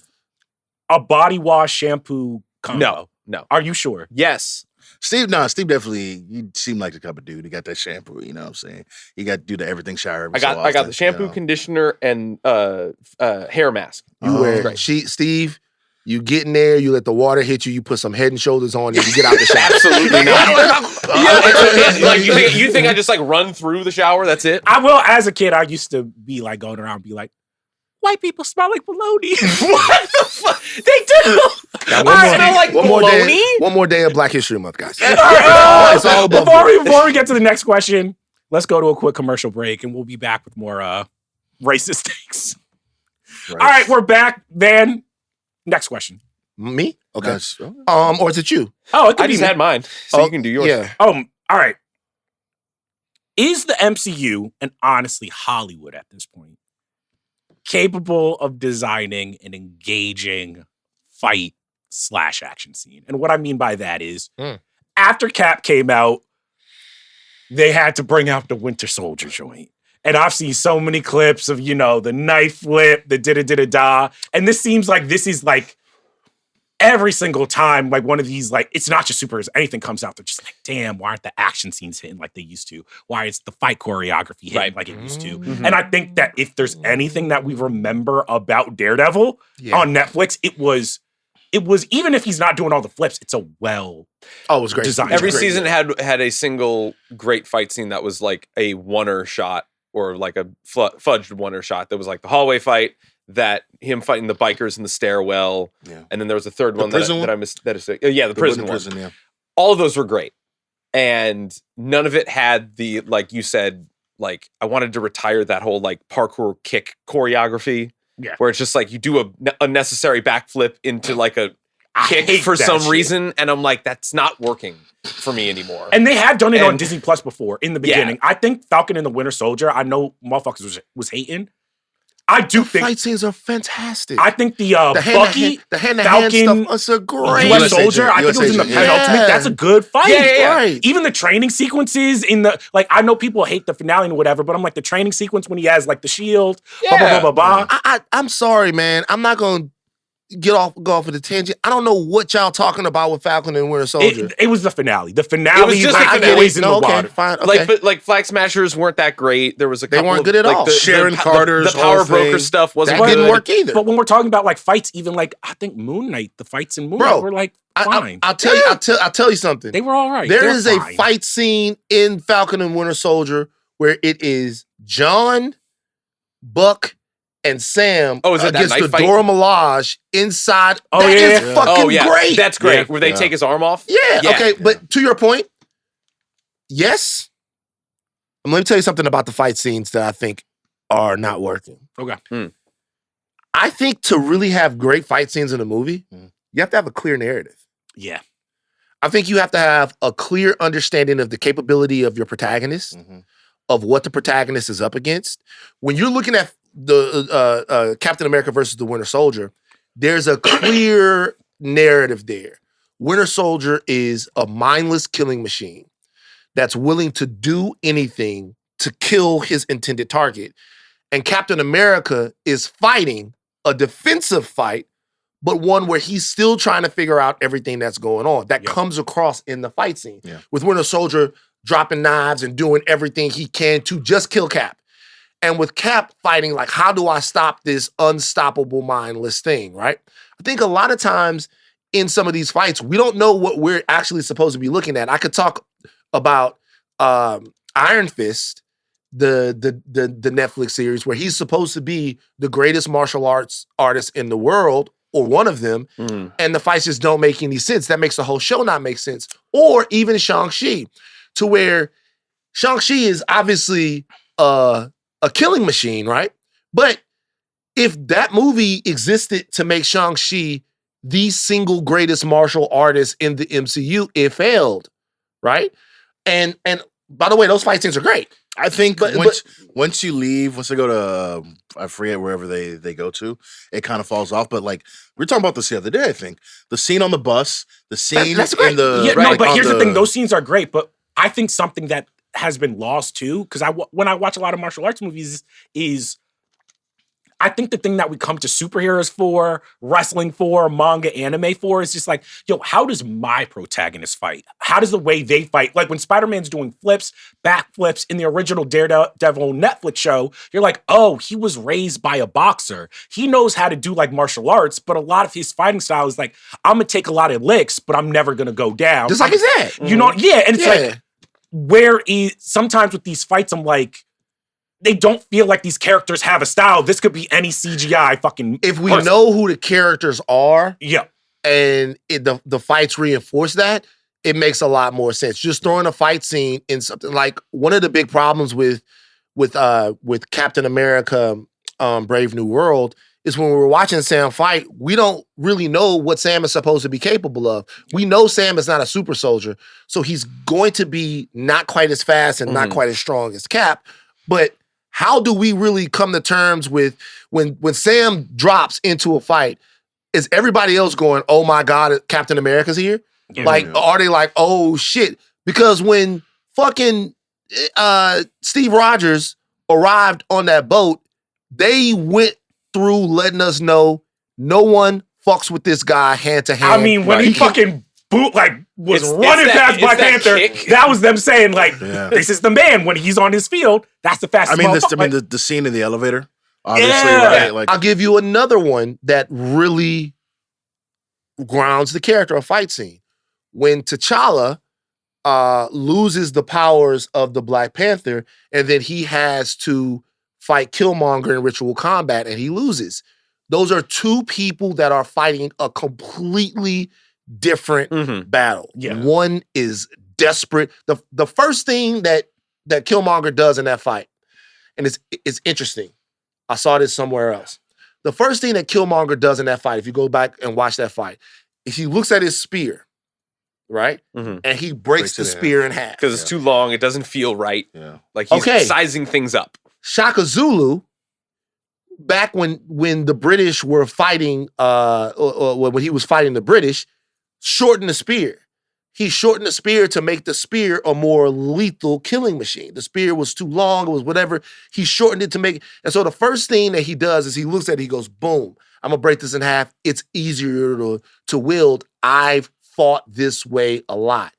a body wash shampoo combo? No. Are you sure? Yes. Steve definitely, you seem like the type of dude. He got that shampoo, you know what I'm saying? You got to do the everything shower. every I got so the often, shampoo, you know? conditioner, and hair mask. You wear great. Steve. You get in there, you let the water hit you, you put some Head and Shoulders on, and you get out the shower. Absolutely not. Like, you think I just like run through the shower? That's it? I will. As a kid, I used to be like going around and be like, white people smell like bologna. What the fuck? They do. I smell like bologna? One more day of Black History Month, guys. All right, It's all above before we get to the next question, let's go to a quick commercial break, and we'll be back with more racist takes. Right. All right, we're back. Van, next question. Me? Okay. That's- Or is it you? Oh, it could I be just me. had mine, so you can do yours. Yeah. All right. Is the MCU, and honestly Hollywood at this point, capable of designing an engaging fight/action scene? And what I mean by that is, after Cap came out, they had to bring out the Winter Soldier joint. And I've seen so many clips of, the knife flip, the da-da-da-da-da. And this seems like this is like every single time, like one of these, like, it's not just superheroes, anything comes out, they're just like, damn, why aren't the action scenes hitting like they used to? Why is the fight choreography hitting like it used to? Mm-hmm. And I think that if there's anything that we remember about Daredevil on Netflix, it was even if he's not doing all the flips, it's a it was great. designed. Every Great. season had a single great fight scene that was like a one-er shot or like a fudged one-er shot. That was like the hallway fight, that him fighting the bikers in the stairwell, and then there was a third one that I missed. That is, the prison one. Yeah. All of those were great, and none of it had the, like you said, like I wanted to retire that whole like parkour kick choreography, where it's just like you do a unnecessary backflip into like a kick for some reason, and I'm like, that's not working for me anymore. And they have done it on Disney Plus before in the beginning. I think Falcon and the Winter Soldier, I know motherfuckers was hating. I do think fight scenes are fantastic. I think the Bucky, the hand-to-hand Falcon, stuff is a great. US Soldier, I think it was in the penultimate. That's a good fight. Right. Even the training sequences in the, like, I know people hate the finale and whatever, but I'm like, the training sequence when he has like the shield, blah, blah, blah, blah, blah. I'm sorry, man. I'm not going to go off of the tangent. I don't know what y'all talking about with Falcon and Winter Soldier. It was the finale. The finale It was just like, the finale. always in the water. Fine. Okay. Like Flag Smashers weren't that great. There was a They couple weren't of, good at like, all. Sharon Carter's the Power whole Broker thing. stuff wasn't That good. didn't work either. But when we're talking about like fights, even like I think Moon Knight, the fights in Moon Knight were like fine. I'll tell you something. They were all right. There They're is fine. a fight scene in Falcon and Winter Soldier where it is John, Buck, and Sam Oh, is it that against the knife fight? Dora Milaje inside. Oh, That yeah, is yeah. fucking great. That's great. Yeah. Where they take his arm off. Yeah, okay, but to your point, yes. Let me tell you something about the fight scenes that I think are not working. Okay. I think to really have great fight scenes in a movie, you have to have a clear narrative. Yeah. I think you have to have a clear understanding of the capability of your protagonist, of what the protagonist is up against. When you're looking at the Captain America versus the Winter Soldier, there's a clear narrative there. Winter Soldier is a mindless killing machine that's willing to do anything to kill his intended target. And Captain America is fighting a defensive fight, but one where he's still trying to figure out everything that's going on. That comes across in the fight scene. Yeah. With Winter Soldier dropping knives and doing everything he can to just kill Cap. And with Cap fighting, like, how do I stop this unstoppable mindless thing, right? I think a lot of times in some of these fights, we don't know what we're actually supposed to be looking at. I could talk about Iron Fist, the Netflix series, where he's supposed to be the greatest martial arts artist in the world, or one of them, and the fights just don't make any sense. That makes the whole show not make sense. Or even Shang-Chi, to where Shang-Chi is obviously a killing machine, right? But if that movie existed to make Shang-Chi the single greatest martial artist in the MCU, it failed, right? And by the way, those fight scenes are great. I think But- once you leave, once they go to I forget wherever they go to, it kind of falls off. But like we were talking about this the other day, I think the scene on the bus, the scene That's great. in the Yeah, no, like, but on here's the thing. Those scenes are great, but I think something that has been lost too, because when I watch a lot of martial arts movies, is I think the thing that we come to superheroes for, wrestling for, manga, anime for is just like, yo, how does my protagonist fight? How does the way they fight? Like when Spider-Man's doing flips, backflips in the original Daredevil Netflix show, you're like, oh, he was raised by a boxer. He knows how to do like martial arts, but a lot of his fighting style is like, I'm gonna take a lot of licks, but I'm never gonna go down. Just like his dad. You know, yeah. And it's Yeah. like, where is sometimes with these fights, I'm like, they don't feel like these characters have a style. This could be any CGI fucking. If we person. know who the characters are, Yeah. and the fights reinforce that, it makes a lot more sense. Just throwing a fight scene in something like one of the big problems with Captain America, Brave New World is when we're watching Sam fight, we don't really know what Sam is supposed to be capable of. We know Sam is not a super soldier, so he's going to be not quite as fast and not quite as strong as Cap. But how do we really come to terms with when Sam drops into a fight? Is everybody else going, oh my God, Captain America's here? Yeah. Like, are they like, oh shit? Because when fucking Steve Rogers arrived on that boat, they went through letting us know no one fucks with this guy hand to hand. I mean, when he fucking was running past Black Panther, that was them saying like, this is the man. When he's on his field, that's the fastest. The scene in the elevator. Obviously, Yeah. right? Like, I'll give you another one that really grounds the character, a fight scene. When T'Challa loses the powers of the Black Panther, and then he has to fight Killmonger in ritual combat, and he loses. Those are two people that are fighting a completely different battle. Yeah. One is desperate. The first thing that Killmonger does in that fight, and it's interesting. I saw this somewhere else. The first thing that Killmonger does in that fight, if you go back and watch that fight, is he looks at his spear, right? And he breaks the spear in half. Because it's too long. It doesn't feel right. Yeah. Like he's sizing things up. Shaka Zulu, back when the British were fighting, or when he was fighting the British, shortened the spear. He shortened the spear to make the spear a more lethal killing machine. The spear was too long, it was whatever. He shortened it to make it. And so the first thing that he does is he looks at it, he goes, boom, I'm gonna break this in half. It's easier to wield. I've fought this way a lot.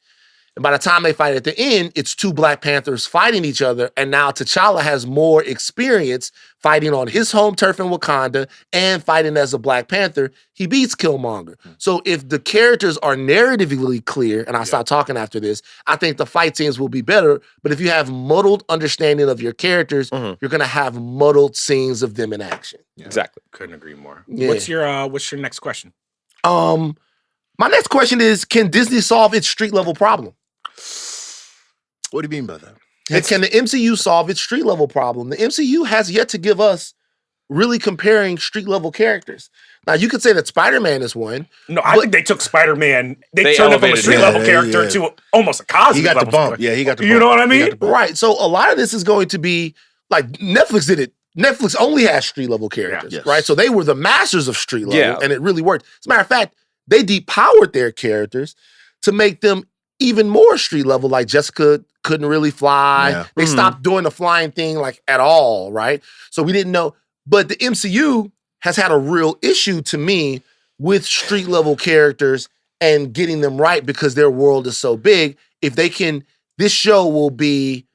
And by the time they fight at the end, it's two Black Panthers fighting each other. And now T'Challa has more experience fighting on his home turf in Wakanda and fighting as a Black Panther. He beats Killmonger. So if the characters are narratively clear, and I'll stop talking after this, I think the fight scenes will be better. But if you have muddled understanding of your characters, you're going to have muddled scenes of them in action. Yeah. Exactly. Couldn't agree more. Yeah. What's your next question? My next question is, can Disney solve its street level problem? what do you mean by that? Can the MCU solve its street level problem? The MCU has yet to give us really comparing street level characters. Now, you could say that Spider-Man is one. No, I think they took Spider-Man. They turned him from a elevated street him. level character to almost a cosmic He got the level bump. story. Yeah, he got the bump. You know what I mean? Right. So a lot of this is going to be like Netflix did it. Netflix only has street level characters, Yes. right? So they were the masters of street level, Yeah. and it really worked. As a matter of fact, they depowered their characters to make them even more street level. Like Jessica couldn't really fly. Yeah. They stopped doing the flying thing like at all, right? So we didn't know. But the MCU has had a real issue to me with street level characters and getting them right because their world is so big. If they can, this show will be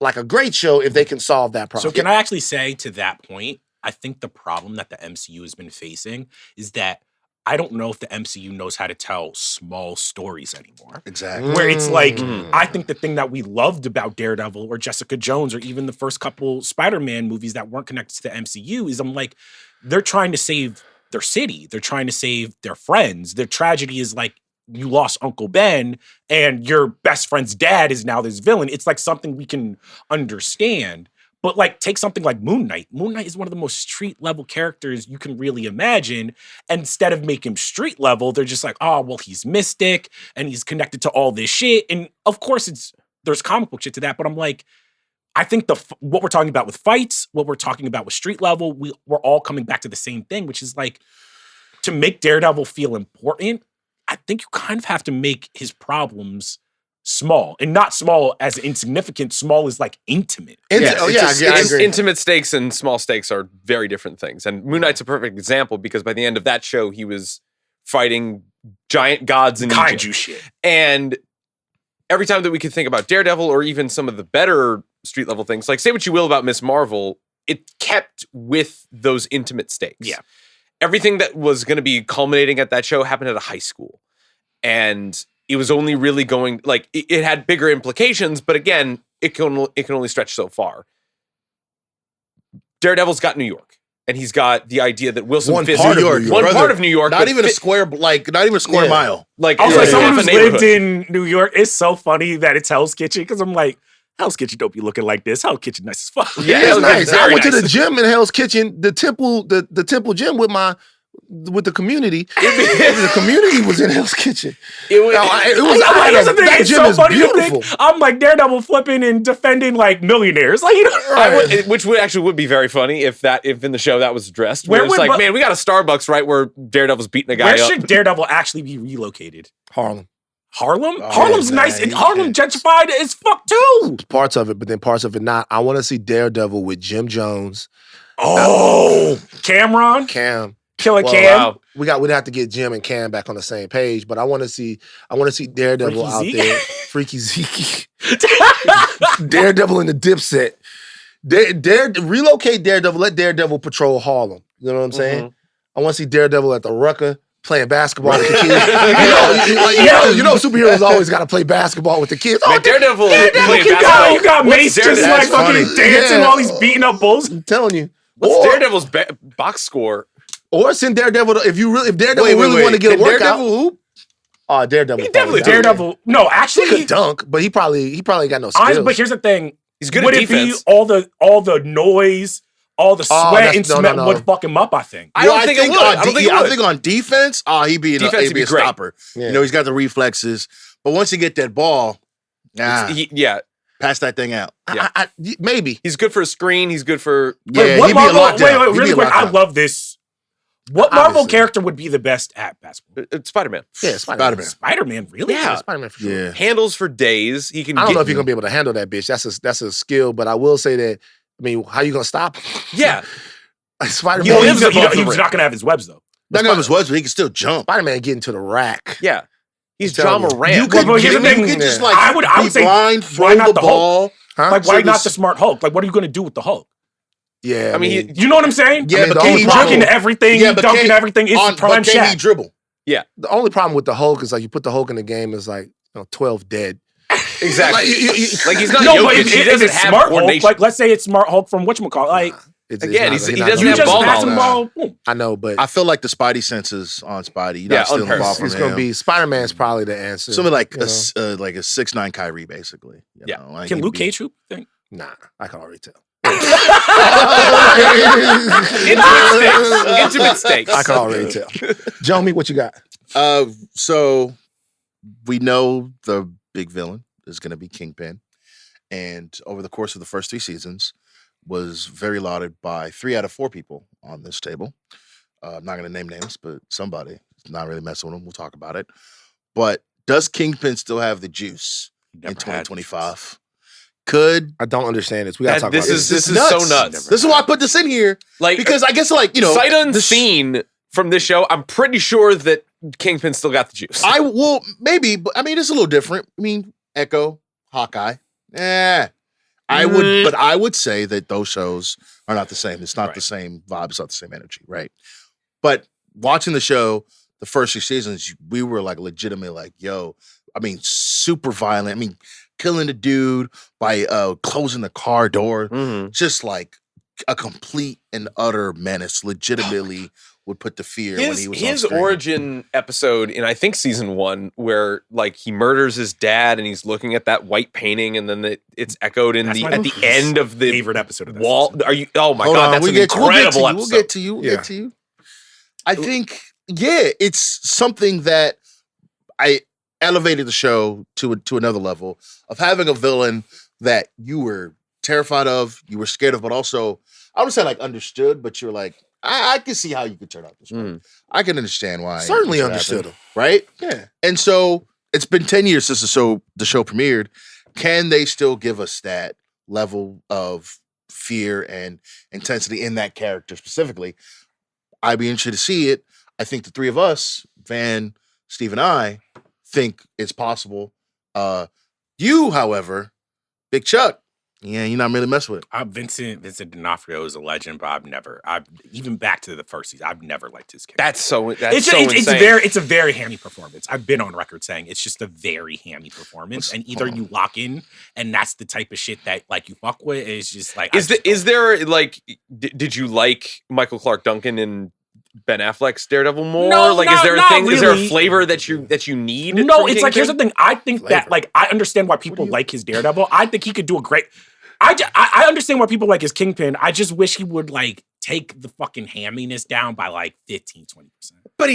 like a great show if they can solve that problem. So can I actually say to that point, I think the problem that the MCU has been facing is that I don't know if the MCU knows how to tell small stories anymore. Exactly. Where it's like, I think the thing that we loved about Daredevil or Jessica Jones or even the first couple Spider-Man movies that weren't connected to the MCU is I'm like, they're trying to save their city. They're trying to save their friends. Their tragedy is like, you lost Uncle Ben and your best friend's dad is now this villain. It's like something we can understand. But like, take something like Moon Knight. Moon Knight is one of the most street level characters you can really imagine. And instead of making him street level, they're just like, oh, well, he's mystic and he's connected to all this shit. And of course, there's comic book shit to that. But I'm like, I think what we're talking about with fights, what we're talking about with street level, we're all coming back to the same thing, which is like, to make Daredevil feel important, I think you kind of have to make his problems small, and not small as insignificant. Small is like intimate. I agree. Intimate stakes and small stakes are very different things. And Moon Knight's a perfect example because by the end of that show, he was fighting giant gods in Egypt. Kaiju shit. And every time that we could think about Daredevil or even some of the better street level things, like say what you will about Miss Marvel, it kept with those intimate stakes. Yeah. Everything that was going to be culminating at that show happened at a high school. And it was only really going, like, it had bigger implications, but again, it can only stretch so far. Daredevil's got New York. And he's got the idea that Wilson Fisk, part of New York, not even a square mile. Like Also, half someone a who's neighborhood. lived in New York, it's so funny that it's Hell's Kitchen because I'm like, Hell's Kitchen don't be looking like this. Hell's Kitchen nice as fuck. Yeah, It's it was nice. I very went to nice. the gym in Hell's Kitchen, the temple gym with the community. The community was in Hell's Kitchen. It was, Here's the thing, that it's gym so is funny to beautiful. think I'm like Daredevil flipping and defending like millionaires. Like, which would be very funny if in the show that was addressed. Where Where it's would- like, but- man, we got a Starbucks right where Daredevil's beating a guy where up. should Daredevil actually be relocated? Harlem. Harlem? Oh, Harlem's yeah, nice, and yeah. Harlem gentrified as fuck too. Parts of it, but then parts of it not. I want to see Daredevil with Jim Jones, Oh, Cameron, Cam. Killer Well, Cam. wow. We'd have to get Jim and Cam back on the same page, but I want to see Daredevil Freaky out Zeke? there. Freaky Zeke. Daredevil in the Dipset. Relocate Daredevil. Let Daredevil patrol Harlem. You know what I'm saying? I want to see Daredevil at the Rucker playing basketball with the kids. you know, superheroes always got to play basketball with the kids. Man, Daredevil playing You basketball. got, you got What's Mace just Daredevil- like That's fucking funny. dancing Yeah. while he's beating up bulls. I'm telling you. What's Daredevil's box score? Or send Daredevil if Daredevil Wait, really want to get a Can workout. Daredevil hoop? Oh, Daredevil. He definitely probably Daredevil. No, He actually, could dunk, but he probably got no honestly, skills. but here's the thing. He's good would at it be defense. all the noise, all the Oh, sweat that's- and no, smell no. would fuck him up? I think. I don't think it would. I don't think it I would. think on defense, he'd be Defense would be a great. stopper. Yeah. You know, he's got the reflexes. But once you get that ball, Yeah, pass that thing out. Maybe. he's good for a screen. He's good for Yeah, what he'd be a Marvel? lockdown. Wait, He'd be really a quick. I lockdown. love this. What Marvel Obviously. character would be the best at basketball? Spider-Man. Yeah, Spider-Man. Spider-Man, really? Yeah. Spider-Man for sure. Yeah. Handles for days. He can. I don't get, know if you're gonna be able to handle that bitch. That's a skill, but I will say that. I mean, how you gonna stop? Yeah, Spider-Man. He lives above the He's rim. not gonna have his webs though. Not gonna have his words, but he can still jump. Spider-Man getting to the rack. yeah. He's I'm John telling you. Morant. You could, Well, here's the thing. you could just Yeah. like I would be say, blind, why throw not the the Hulk? ball. Huh? Like, So why not this- the smart Hulk? Like, what are you gonna do with the Hulk? Yeah, I mean, You know what I'm saying? Yeah, I mean, but the can only he problem- Dunking dribble? everything, Yeah, but dunking can- everything. It's prime But can he Shaq. dribble? the only problem with the Hulk is like you put the Hulk in the game is like 12 dead. Exactly. Like, Like he's not No, but Jokic. if, He if doesn't it's have smart Hulk, coordination. like let's say it's smart Hulk from whatchamacallit, like Again, he doesn't you have just ball pass him knowledge. ball. boom. I know, but I feel like the Spidey senses on Spidey. You're Yeah, not stealing the ball unparalleled. from it's him. gonna be Spider-Man's probably the answer. something like you know? like a 6'9" Kyrie, basically. You Yeah. know, like Can he'd Luke be- Cage hoop? Think? Nah, I can already tell. Intimate stakes. I can already tell. Jomi, what you got? So we know the big villain is going to be Kingpin, and over the course of the first 3 seasons, was very lauded by 3 out of 4 people on this table. I'm not going to name names, but somebody. Not really messing with them. We'll talk about it. But does Kingpin still have the juice in 2025? Could I don't understand this. We gotta talk This about is this. so nuts. This is why I put this in here Like because I guess like sight the unseen from this show. I'm pretty sure that Kingpin still got the juice. I will maybe, but I mean it's a little different. I mean Echo, Hawkeye, but I would say that those shows are not the same. It's not the same vibe. It's not the same energy, right? But watching the show, the first 3 seasons, we were like legitimately like, yo, I mean, super violent. I mean, killing a dude by closing the car door, Mhm. just like a complete and utter menace. Legitimately would put the fear when he was on His screen. origin episode in I think season 1, where like he murders his dad and he's looking at that white painting, and then it's echoed in That's my at the end of the favorite episode of that wall. season. Are you? Oh my Hold god, on, that's we'll an get to incredible you. episode. We'll get to you. We'll Yeah. get to you. I think, yeah, it's something that I elevated the show to another level of having a villain that you were terrified of, you were scared of, but also I would say like understood, but you're like, I can see how you could turn out this way. Mm. I can understand why. Certainly this would understood happen, him. right? Yeah. And so it's been 10 years since the show premiered. Can they still give us that level of fear and intensity in that character specifically? I'd be interested to see it. I think the three of us, Van, Steve, and I, think it's possible. You, however, Big Chuck, yeah, you're not really messing with it. Vincent D'Onofrio is a legend, but I've even back to the first season, I've never liked his character. That's so insane. It's a very hammy performance. I've been on record saying it's just a very hammy performance, and either you lock in, and that's the type of shit that like you fuck with. It's just like is there like did you like Michael Clark Duncan and Ben Affleck's Daredevil more? No, like, is there a thing? really. Is there a flavor that you need? No, from it's like, here's the Kingpin? thing. I think that, like, I understand why people like his Daredevil. I think he could do a great... I understand why people like his Kingpin. I just wish he would, like, take the fucking hamminess down by, like, 15, 20%. But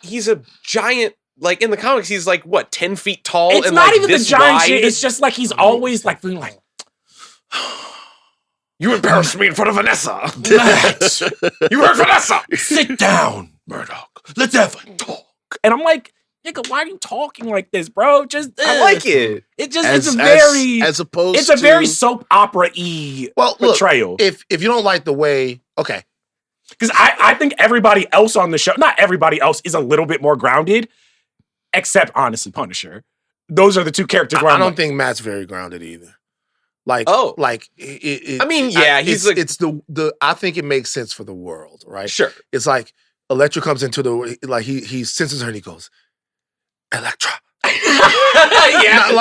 he's a giant... Like, in the comics, he's, like, what, 10 feet tall? It's and not like, even the this giant wide? shit. It's just, like, he's always, like, being like... You embarrassed me in front of Vanessa. Matt, You heard Vanessa. sit down, Murdoch. Let's have a talk. And I'm like, nigga, why are you talking like this, bro? Just I like it. It just it's a very soap opera-y portrayal. If you don't like the way, okay, because I think everybody else on the show, not everybody else, is a little bit more grounded, except honestly Punisher. Those are the two characters. Where I don't think Matt's very grounded either. I think it makes sense for the world, right? Sure. It's like Elektra comes into he senses her and he goes, Elektra. Yeah.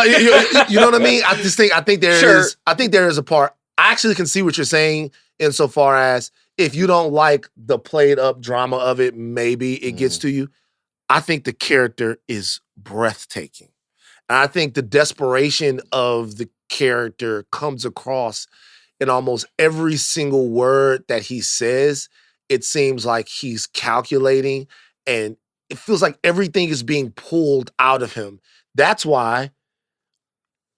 You know what I mean? I think there is a part. I actually can see what you're saying insofar as if you don't like the played up drama of it, maybe it gets to you. I think the character is breathtaking. And I think the desperation of the character comes across in almost every single word that he says. It seems like he's calculating, and it feels like everything is being pulled out of him. That's why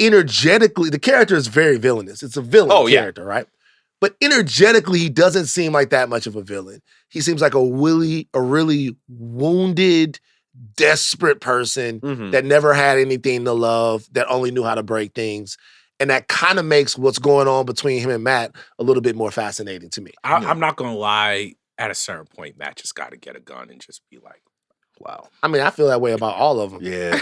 energetically, the character is very villainous. It's a villain character, right? But energetically, he doesn't seem like that much of a villain. He seems like a really wounded, desperate person that never had anything to love, that only knew how to break things. And that kind of makes what's going on between him and Matt a little bit more fascinating to me. I'm not going to lie. At a certain point, Matt just got to get a gun and just be like, wow. I mean, I feel that way about all of them. Yeah.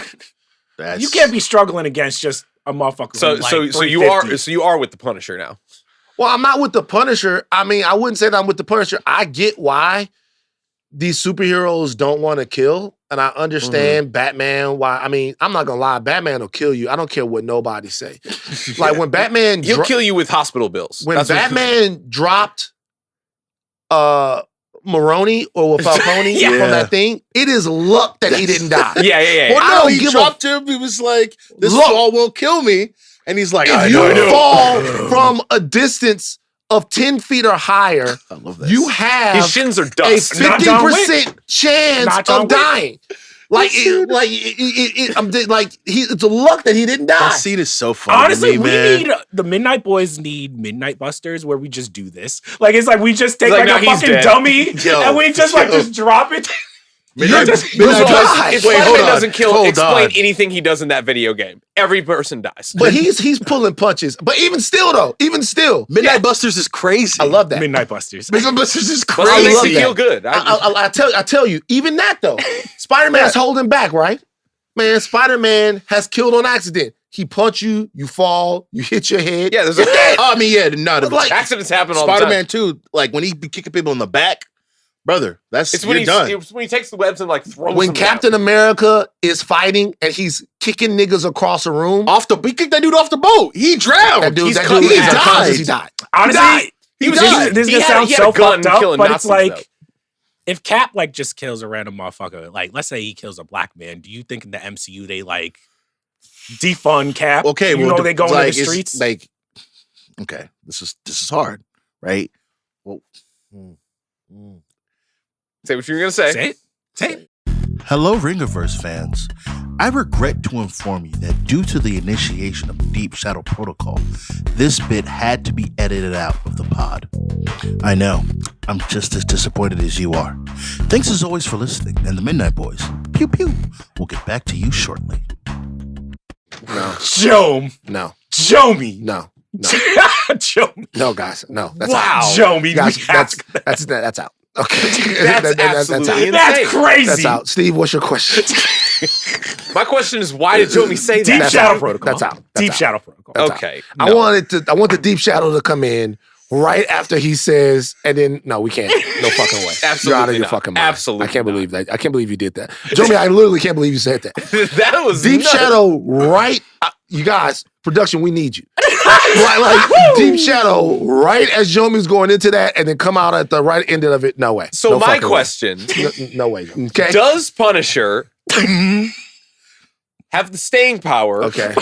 You can't be struggling against just a motherfucker. So you are with the Punisher now. Well, I'm not with the Punisher. I mean, I wouldn't say that I'm with the Punisher. I get why these superheroes don't want to kill. And I understand Batman, why. I mean, I'm not going to lie. Batman will kill you. I don't care what nobody say. Like when Batman... He'll kill you with hospital bills. When Batman dropped Maroni or Falcone from that thing, it is luck that he didn't die. Yeah. Well, no, he dropped him. He was like, this all won't kill me. And he's like, if you fall from a distance of 10 feet or higher, I love this. You have his shins are dust. A 50% chance of dying. It's a luck that he didn't die. That scene is so funny. Honestly, man. the Midnight Boys need Midnight Busters where we just do this. Like, it's like we just take a fucking dead. dummy and we just just drop it. If Spider-Man doesn't explain anything he does in that video game. Every person dies. But he's pulling punches. But even still, Midnight Busters is crazy. I love that. Midnight Busters. Midnight Busters is Well, crazy. it makes me feel good. I tell you, even that though, Spider-Man's holding back, right? Man, Spider-Man has killed on accident. He punch you, you fall, you hit your head. Yeah, there's accidents happen all the time. Spider-Man 2, like when he be kicking people in the back, brother, it's when done. It's when he takes the webs and like throws when them Captain America is fighting and he's kicking niggas across a room. He kicked that dude off the boat. He drowned. That dude, he died. Honestly, this is gonna sound so fucked up, but Nazis, it's like though. if Cap like just kills a random motherfucker, like let's say he kills a black man, do you think in the MCU they like defund Cap? Okay, they go into the streets. Like, okay, this is hard, right? Well, say what you were gonna say. Say it. Hello, Ringerverse fans. I regret to inform you that due to the initiation of Deep Shadow Protocol, this bit had to be edited out of the pod. I know, I'm just as disappointed as you are. Thanks as always for listening, and the Midnight Boys, pew pew, we'll get back to you shortly. No. Jomi. No. Jomi. No. No. Jomi. No, guys. No. That's Wow. out. Jomi. Guys, we have to- that's out. Okay. That's absolutely insane. That's crazy. That's out. Steve, what's your question? My question is, why did Jomi say that? Deep That's Shadow out. Protocol. That's out. That's Deep out. Shadow Protocol. That's out. Okay. I no. want the Deep Shadow to come in right after he says, and then no, we can't. No fucking way. Absolutely You're out of your not. fucking mind. Absolutely I can't not. believe that. I can't believe you did that. Jomi, I literally can't believe you said that. That was Deep nuts. Shadow, right? You guys, production, we need you. like Deep Shadow, right as Jomi's going into that, and then come out at the right end of it. No way. So No my fucking way. question: No way. Okay. does Punisher have the staying power Okay.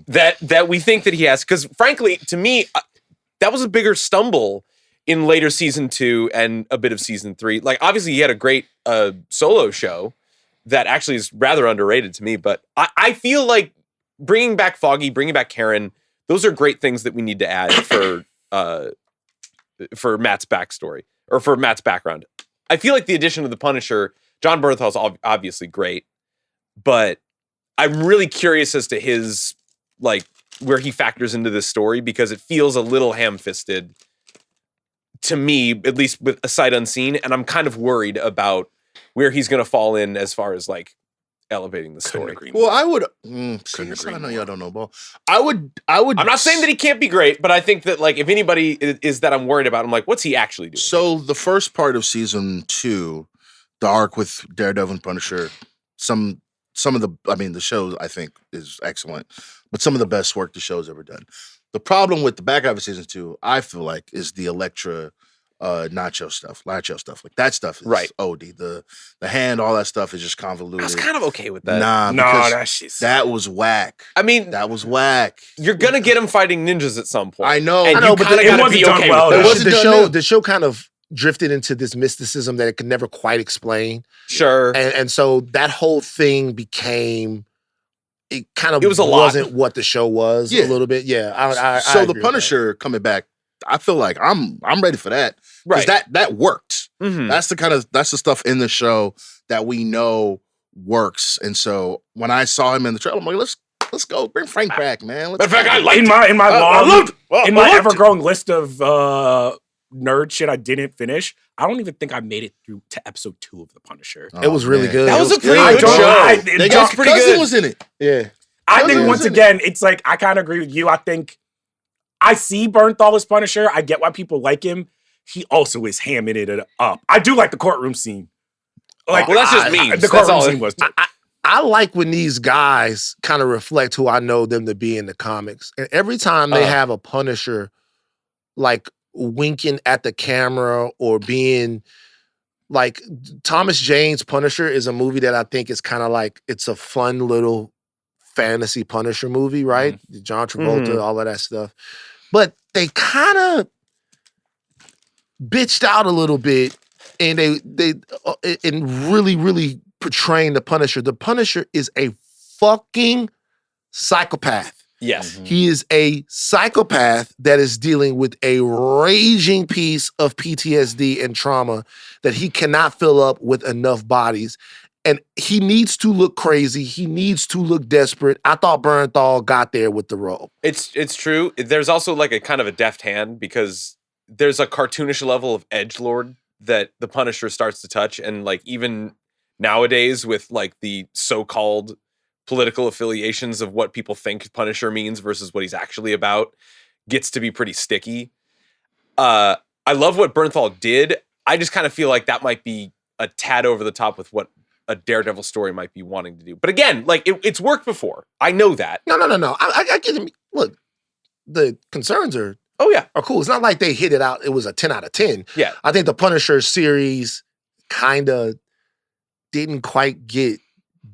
that we think that he has? Because frankly, to me, that was a bigger stumble in later season 2 and a bit of season 3. Like, obviously, he had a great solo show that actually is rather underrated to me. But I feel like bringing back Foggy, bringing back Karen, those are great things that we need to add for Matt's backstory or for Matt's background. I feel like the addition of the Punisher, John Bernthal's obviously great, but I'm really curious as to his, like, where he factors into this story, because it feels a little ham-fisted to me, at least with a sight unseen, and I'm kind of worried about where he's going to fall in as far as, like, elevating the story. Well, I would. I know y'all don't know ball. I would. I'm not saying that he can't be great, but I think that, like, if anybody is that I'm worried about, I'm like, what's he actually doing? So the first part of season 2, the arc with Daredevil and Punisher, some of the show I think is excellent, but some of the best work the show's ever done. The problem with the back half of season 2, I feel like, is the Elektra nacho stuff. Like that stuff is Right. OD. The hand, all that stuff is just convoluted. I was kind of okay with that. Nah, No, because that shit's that was whack. I mean, That was whack. you're going to get him fighting ninjas at some point. I know. And I know, you but kind of it got to wasn't be done okay well, with though. that. wasn't done now. The show kind of drifted into this mysticism that it could never quite explain. Sure. And so that whole thing became, it kind of It was a lot. wasn't what the show was Yeah. a little bit. Yeah. I So agree the with Punisher coming back, I feel like I'm ready for that. Because Right. that worked. Mhm. That's the stuff in the show that we know works. And so when I saw him in the trailer, I'm like, let's go. Bring Frank back, man. Matter of fact, I liked in it. my I long loved- in I my loved ever it. growing list of nerd shit I didn't finish. I don't even think I made it through to episode 2 of The Punisher. It was really good. That It was a pretty I good don't- show. They John- got pretty cousin good. was in it. Yeah. I think Cousin once was in it. again, it's like I kind of agree with you. I think I see Bernthal as Punisher. I get why people like him. He also is hamming it up. I do like the courtroom scene. Like, Well, that's just memes. The That's courtroom all. scene was. I like when these guys kind of reflect who I know them to be in the comics. And every time they have a Punisher like winking at the camera or being like Thomas Jane's Punisher is a movie that I think is kind of like, it's a fun little fantasy Punisher movie, right? John Travolta, all of that stuff. But they kind of bitched out a little bit, and they in really portraying the Punisher. The Punisher is a fucking psychopath. Yes. He is a psychopath that is dealing with a raging piece of PTSD and trauma that he cannot fill up with enough bodies. And he needs to look crazy. He needs to look desperate. I thought Bernthal got there with the role. It's true. There's also like a kind of a deft hand, because there's a cartoonish level of edgelord that the Punisher starts to touch. And like even nowadays with like the so-called political affiliations of what people think Punisher means versus what he's actually about gets to be pretty sticky. I love what Bernthal did. I just kind of feel like that might be a tad over the top with what a Daredevil story might be wanting to do. But again, like it's worked before. I know that. No. I get him. Look, the concerns are Oh yeah. cool. It's not like they hit it out. It was a 10 out of 10. Yeah. I think the Punisher series kind of didn't quite get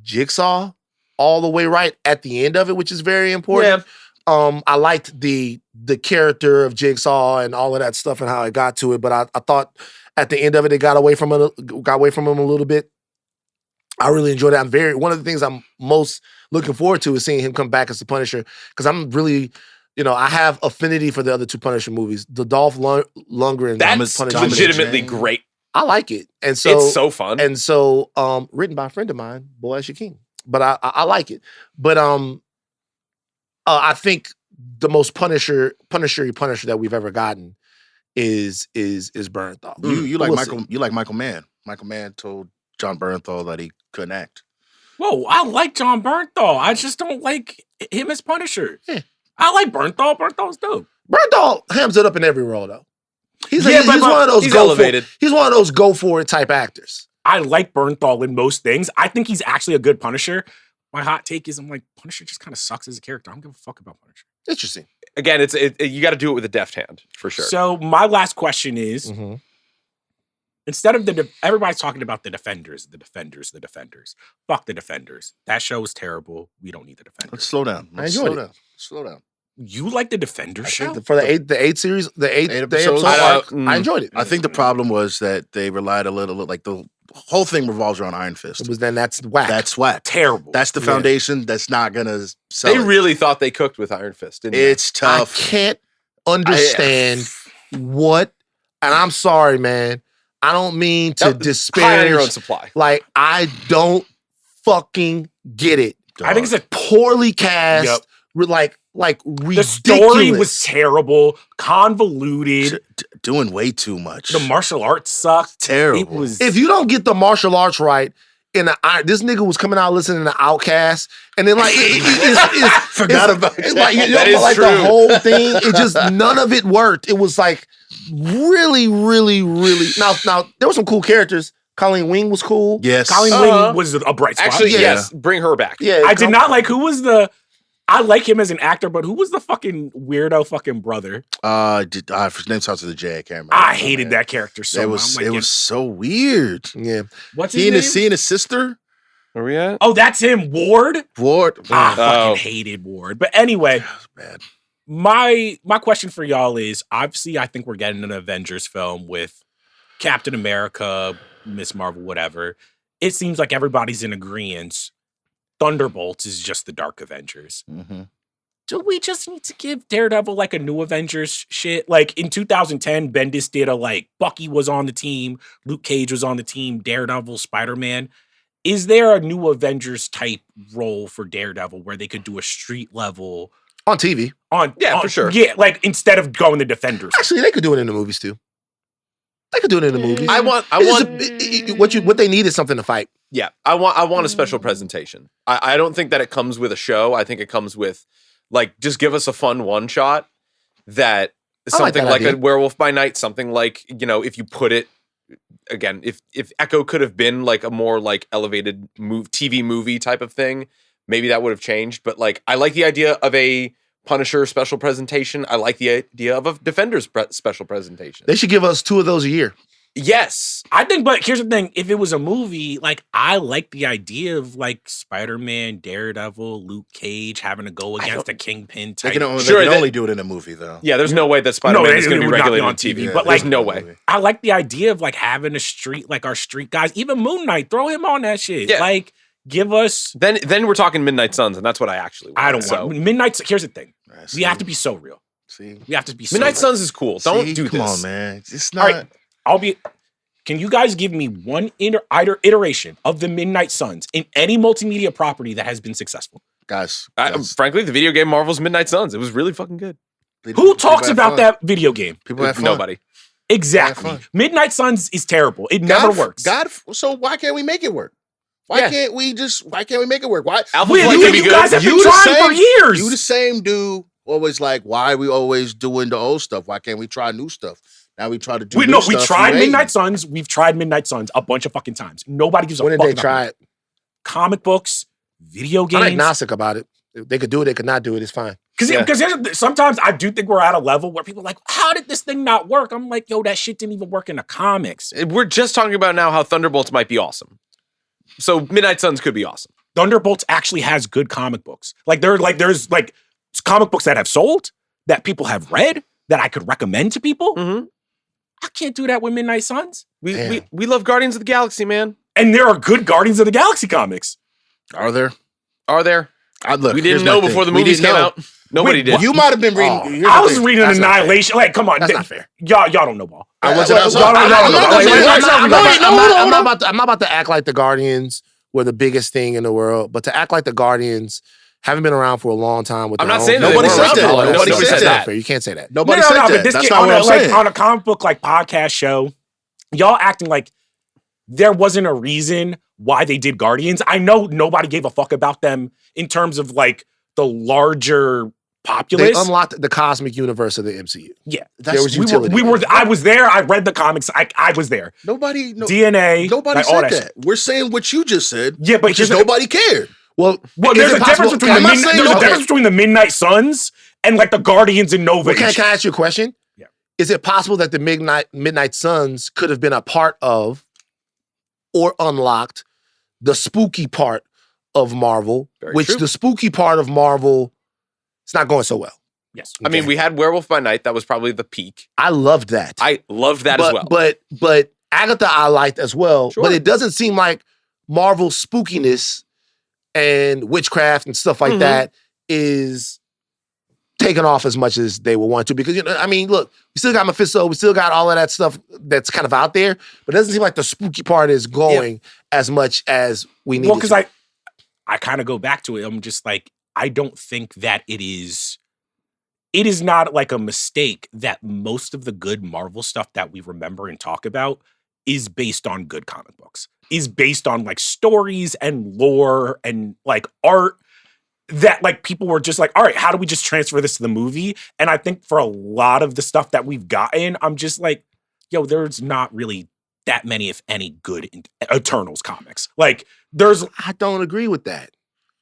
Jigsaw all the way right at the end of it, which is very important. I liked the character of Jigsaw and all of that stuff and how it got to it, but I thought at the end of it, it got away from him a little bit. I really enjoyed it. One of the things I'm most looking forward to is seeing him come back as the Punisher, because I'm really, I have affinity for the other two Punisher movies. The Dolph Lundgren That's Punisher. legitimately great. I like it. And so It's so fun. And so, written by a friend of mine, Boaz Yakin. but I like it. But I think the most Punisher that we've ever gotten is Bernthal. You like Michael Mann. Michael Mann told John Bernthal that he couldn't act. Whoa, I like John Bernthal. I just don't like him as Punisher. Yeah. I like Bernthal. Bernthal's dope. Bernthal hams it up in every role though. He's one of those he's elevated. He's one of those go for it type actors. I like Bernthal in most things. I think he's actually a good Punisher. My hot take is I'm like, Punisher just kind of sucks as a character. I don't give a fuck about Punisher. Interesting. Again, you got to do it with a deft hand for sure. So my last question is, instead of everybody's talking about the Defenders. Fuck the Defenders. That show was terrible. We don't need the Defenders. Let's slow down. Slow down. You like the Defenders show? For the eight series, the eight episodes, arc, I enjoyed it. I think the problem was that they relied a little, like the whole thing revolves around Iron Fist. That's whack. That's whack. Terrible. That's the foundation. That's not gonna sell. They really thought they cooked with Iron Fist, didn't they? It's tough. I can't understand what, and I'm sorry, man. I don't mean to disparage. High on your own supply. Like, I don't fucking get it. I think it's a Poorly cast. Like ridiculous. The story was terrible, convoluted. Doing way too much. The martial arts sucked. Terrible. It was. If you don't get the martial arts right, this nigga was coming out listening to Outkast, and then like forgot about that. Like, that is true. The whole thing, it just none of it worked. It was like really. Now there were some cool characters. Colleen Wing was cool. Yes, Colleen Wing was a bright spot. Actually, yes, bring her back. Yeah, I did not like who was the. I like him as an actor, but who was the fucking weirdo fucking brother? His name starts with a J. I can't remember. I hated that character so much. It was so weird. Yeah. What's his name? He and his sister. Where we at? Oh, that's him, Ward. I Oh. fucking hated Ward. But anyway, That was bad. my question for y'all is, obviously, I think we're getting an Avengers film with Captain America, Miss Marvel, whatever. It seems like everybody's in agreement. Thunderbolts is just the Dark Avengers. Mm-hmm. Do we just need to give Daredevil like a new Avengers shit? Like in 2010, Bendis did Bucky was on the team, Luke Cage was on the team, Daredevil, Spider-Man. Is there a new Avengers type role for Daredevil where they could do a street level On TV. For sure. Yeah, like instead of going the Defenders. Actually, they could do it in the movies too. They could do it in the movies. What they need is something to fight. Yeah, I want a special presentation. I don't think that it comes with a show. I think it comes with just give us a fun one shot that something like a Werewolf by Night, something like, if you put it again, if Echo could have been like a more like elevated TV movie type of thing, maybe that would have changed. But I like the idea of a Punisher special presentation. I like the idea of a Defenders special presentation. They should give us 2 of those a year. Yes. I think, but here's the thing. If it was a movie, I like the idea of Spider-Man, Daredevil, Luke Cage having to go against a Kingpin type. They can only do it in a movie, though. Yeah, there's no way that Spider-Man is going to be regulated on TV. Yeah, but there's no way. I like the idea of having a street, our street guys, even Moon Knight, throw him on that shit. Yeah. Give us. Then we're talking Midnight Suns, and that's what I actually want. I don't want Midnight. Here's the thing. We have to be so real. See, we have to be. Midnight so real. Suns is cool. Don't do this. Come on, man. It's not. All right, Can you guys give me one iteration of the Midnight Suns in any multimedia property that has been successful? Guys. Frankly, the video game Marvel's Midnight Suns. It was really fucking good. Who talks about that video game? People have fun. Nobody. Exactly. Midnight Suns is terrible. It never works. So why can't we make it work? Why can't we make it work? Why? You guys have been trying for years. You the same dude. Always why are we always doing the old stuff? Why can't we try new stuff? Now we try to do new stuff. We tried Midnight Suns. We've tried Midnight Suns a bunch of fucking times. Nobody gives a fuck. When did they try it? Comic books, video games. I'm agnostic about it. If they could do it, they could not do it. It's fine. Because sometimes I do think we're at a level where people are like, how did this thing not work? I'm like, yo, that shit didn't even work in the comics. We're just talking about now how Thunderbolts might be awesome. So Midnight Suns could be awesome. Thunderbolts actually has good comic books. There's comic books that have sold, that people have read, that I could recommend to people. Mm-hmm. I can't do that with Midnight Suns. We love Guardians of the Galaxy, man. And there are good Guardians of the Galaxy comics. Are there? Look, we didn't know before the movies came out. Nobody did. You might have been reading. I was reading Annihilation. Come on. That's not fair. Y'all don't know ball. I'm not about to act like the Guardians were the biggest thing in the world, but to act like the Guardians haven't been around for a long time with I'm their not own saying that villain. they weren't said around that. for long. Nobody said that. Fair. You can't say that. Nobody said that. but this That's kid, not on what a, I'm like saying. on a comic book like podcast show, y'all acting like there wasn't a reason why they did Guardians. I know nobody gave a fuck about them in terms of like the larger populace. They unlocked the cosmic universe of the MCU. Yeah, There was we utility. were. I was there. I read the comics. I was there. Nobody DNA. Nobody like, all said shit. that. We're saying what you just said. Yeah, but which is here's the- nobody cared. Well, There's a difference between the difference between the Midnight Suns and like the Guardians and Nova. Well, can I ask you a question? Yeah. Is it possible that the Midnight Suns could have been a part of or unlocked the spooky part of Marvel, Very which true. the spooky part of Marvel is not going so well? Yes. I mean, we had Werewolf by Night. That was probably the peak. I loved that. I loved that as well. But Agatha I liked as well. Sure. But it doesn't seem like Marvel's spookiness and witchcraft and stuff like that is taken off as much as they would want to. Because, you know, I mean, look, we still got Mephisto, we still got all of that stuff that's kind of out there, but it doesn't seem like the spooky part is going as much as we need. Well, because I kind of go back to it. I'm just like, I don't think that it is not like a mistake that most of the good Marvel stuff that we remember and talk about is based on good comic books, is based on like stories and lore and like art that like people were just like, all right, how do we just transfer this to the movie? And I think for a lot of the stuff that we've gotten, I'm just like, yo, there's not really that many, if any, good Eternals comics. Like there's I don't agree with that.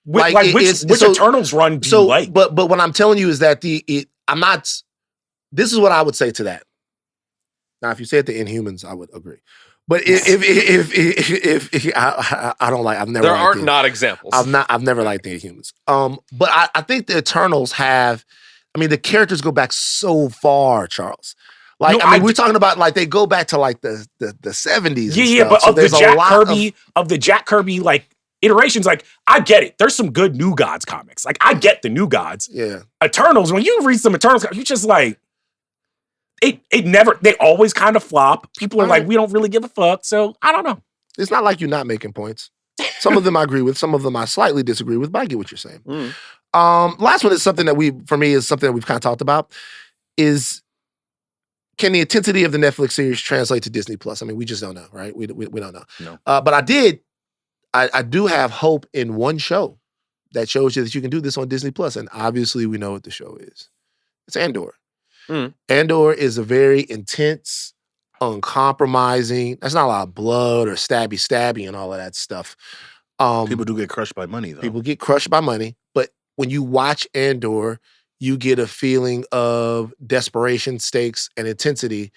which so- Eternals run do you like? But what I'm telling you is that I'm not. This is what I would say to that. Now, if you said the Inhumans, I would agree. But if I don't like, I've never. There liked aren't the- not examples. I've never liked the Inhumans. But I think the Eternals have. I mean, the characters go back so far, Charles. Like, No, I mean, we're talking about like they go back to like the 70s. Yeah, and but stuff. So of the there's a Jack lot Kirby of the Jack Kirby like iterations, like I get it. There's some good New Gods comics. Like I get the New Gods. Yeah. Eternals, when you read some Eternals, you just like it never. They always kind of flop. People are like, we don't really give a fuck. So I don't know. It's not like you're not making points. Some of them I agree with. Some of them I slightly disagree with. But I get what you're saying. Last one is something that for me is something that we've kind of talked about. Is can the intensity of the Netflix series translate to Disney Plus? I mean, we just don't know, right? We don't know. No. But I do have hope in one show that shows you that you can do this on Disney Plus, and obviously we know what the show is. It's Andor. Andor is a very intense, uncompromising. That's not a lot of blood or stabby and all of that stuff. People do get crushed by money, though. People get crushed by money, but when you watch Andor, you get a feeling of desperation, stakes, and intensity.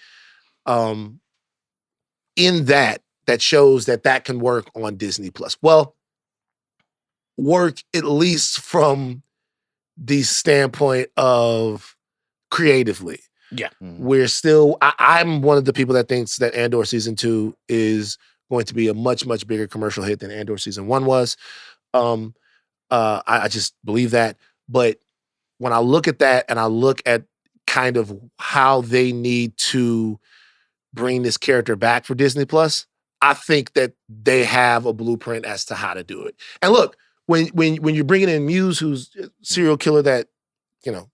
In that shows that can work on Disney Plus. Well, work at least from the standpoint of creatively. Yeah. We're still, I'm one of the people that thinks that Andor season 2 is going to be a much, much bigger commercial hit than Andor season 1 was. I just believe that. But when I look at that and I look at kind of how they need to bring this character back for Disney Plus, I think that they have a blueprint as to how to do it. And look, when you're bringing in Muse, who's a serial killer that, you know,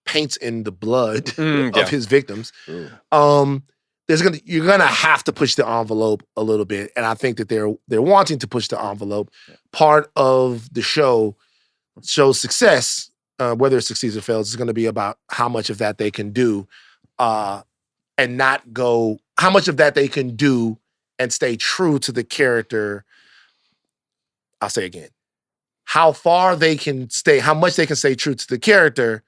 paints in the blood of his victims, you're gonna have to push the envelope a little bit. And I think that they're wanting to push the envelope. Part of the show's success, whether it succeeds or fails, is going to be about how much of that they can do, and not go. How much of that they can do and stay true to the character. I'll say again, how far they can stay, how much they can stay true to the character,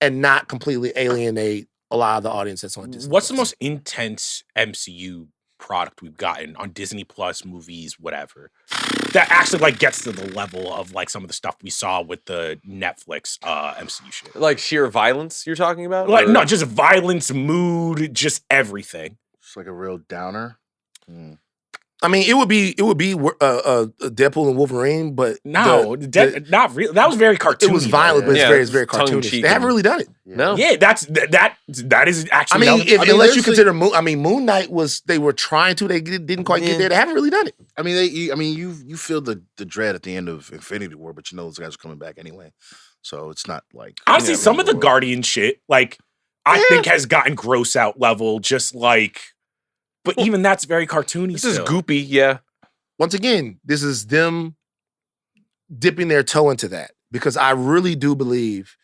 and not completely alienate a lot of the audience that's on Disney. What's Plus. the most intense MCU product we've gotten on Disney Plus, movies, whatever, that actually like gets to the level of like some of the stuff we saw with the Netflix MCU shit? Like sheer violence you're talking about? Like Or- no, just violence, mood, just everything. It's like a real downer. I mean, it would be Deadpool and Wolverine, but No, not real. That was very cartoony. It was violent, but it's very cartoonish. tongue-in-cheek They haven't really done it. No. Yeah, that is actually. I mean, unless you there's consider Moon Knight they were trying to, they didn't quite get there. They haven't really done it. I mean, you feel the dread at the end of Infinity War, but you know those guys are coming back anyway. So it's not like honestly, some of the Guardian shit, like I think has gotten gross out level, just like. But even that's very cartoony. This is goopy, yeah. Once again, this is them dipping their toe into that because I really do believe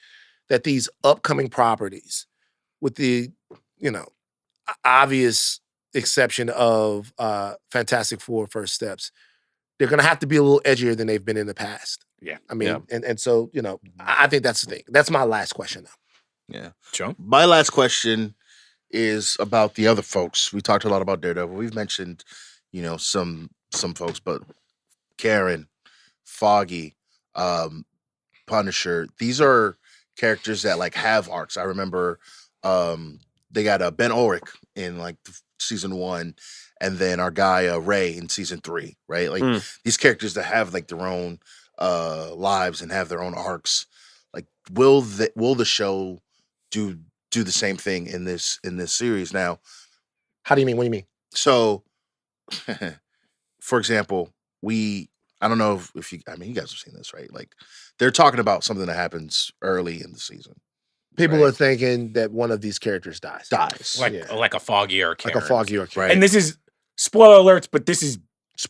that these upcoming properties, with the obvious exception of Fantastic Four First Steps, they're going to have to be a little edgier than they've been in the past. Yeah. I mean, and so, I think that's the thing. That's my last question now. Yeah. Joe? My last question is about the other folks. We talked a lot about Daredevil. We've mentioned, some folks, but Karen, Foggy, Punisher, these are characters that like have arcs. I remember they got Ben Ulrich in like season 1, and then our guy Ray in season 3, right? Like these characters that have like their own lives and have their own arcs. Like, will the show do the same thing in this series? Now, how do you mean? What do you mean? So, for example, I don't know if you guys have seen this, right? Like, they're talking about something that happens early in the season. People are thinking that one of these characters dies. Like a Foggy or a Karen. Like a Foggy or Karen. Right. And this is spoiler alerts, but this is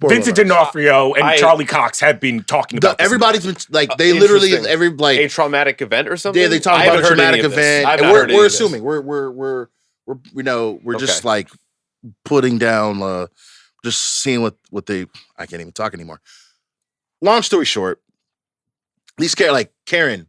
Vincent D'Onofrio and Charlie Cox have been talking about this. Everybody's been like, they literally a traumatic event or something. Yeah, they talk about a traumatic event. And we're assuming we're just like putting down, just seeing what they. I can't even talk anymore. Long story short, these Karen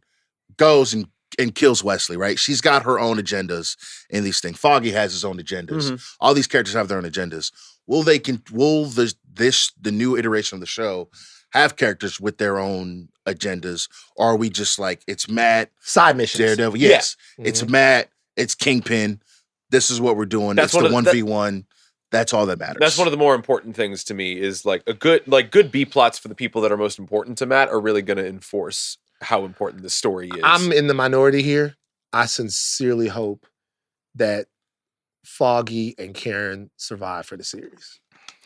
goes and kills Wesley, right? She's got her own agendas in these things. Foggy has his own agendas. Mm-hmm. All these characters have their own agendas. Will the new iteration of the show have characters with their own agendas? Or are we just like, it's Matt, side missions, Daredevil? Yes. Yeah. It's Matt, it's Kingpin. This is what we're doing. It's the 1v1. That's all that matters. That's one of the more important things to me is like good B plots for the people that are most important to Matt are really going to enforce how important this story is. I'm in the minority here. I sincerely hope that Foggy and Karen survive for the series.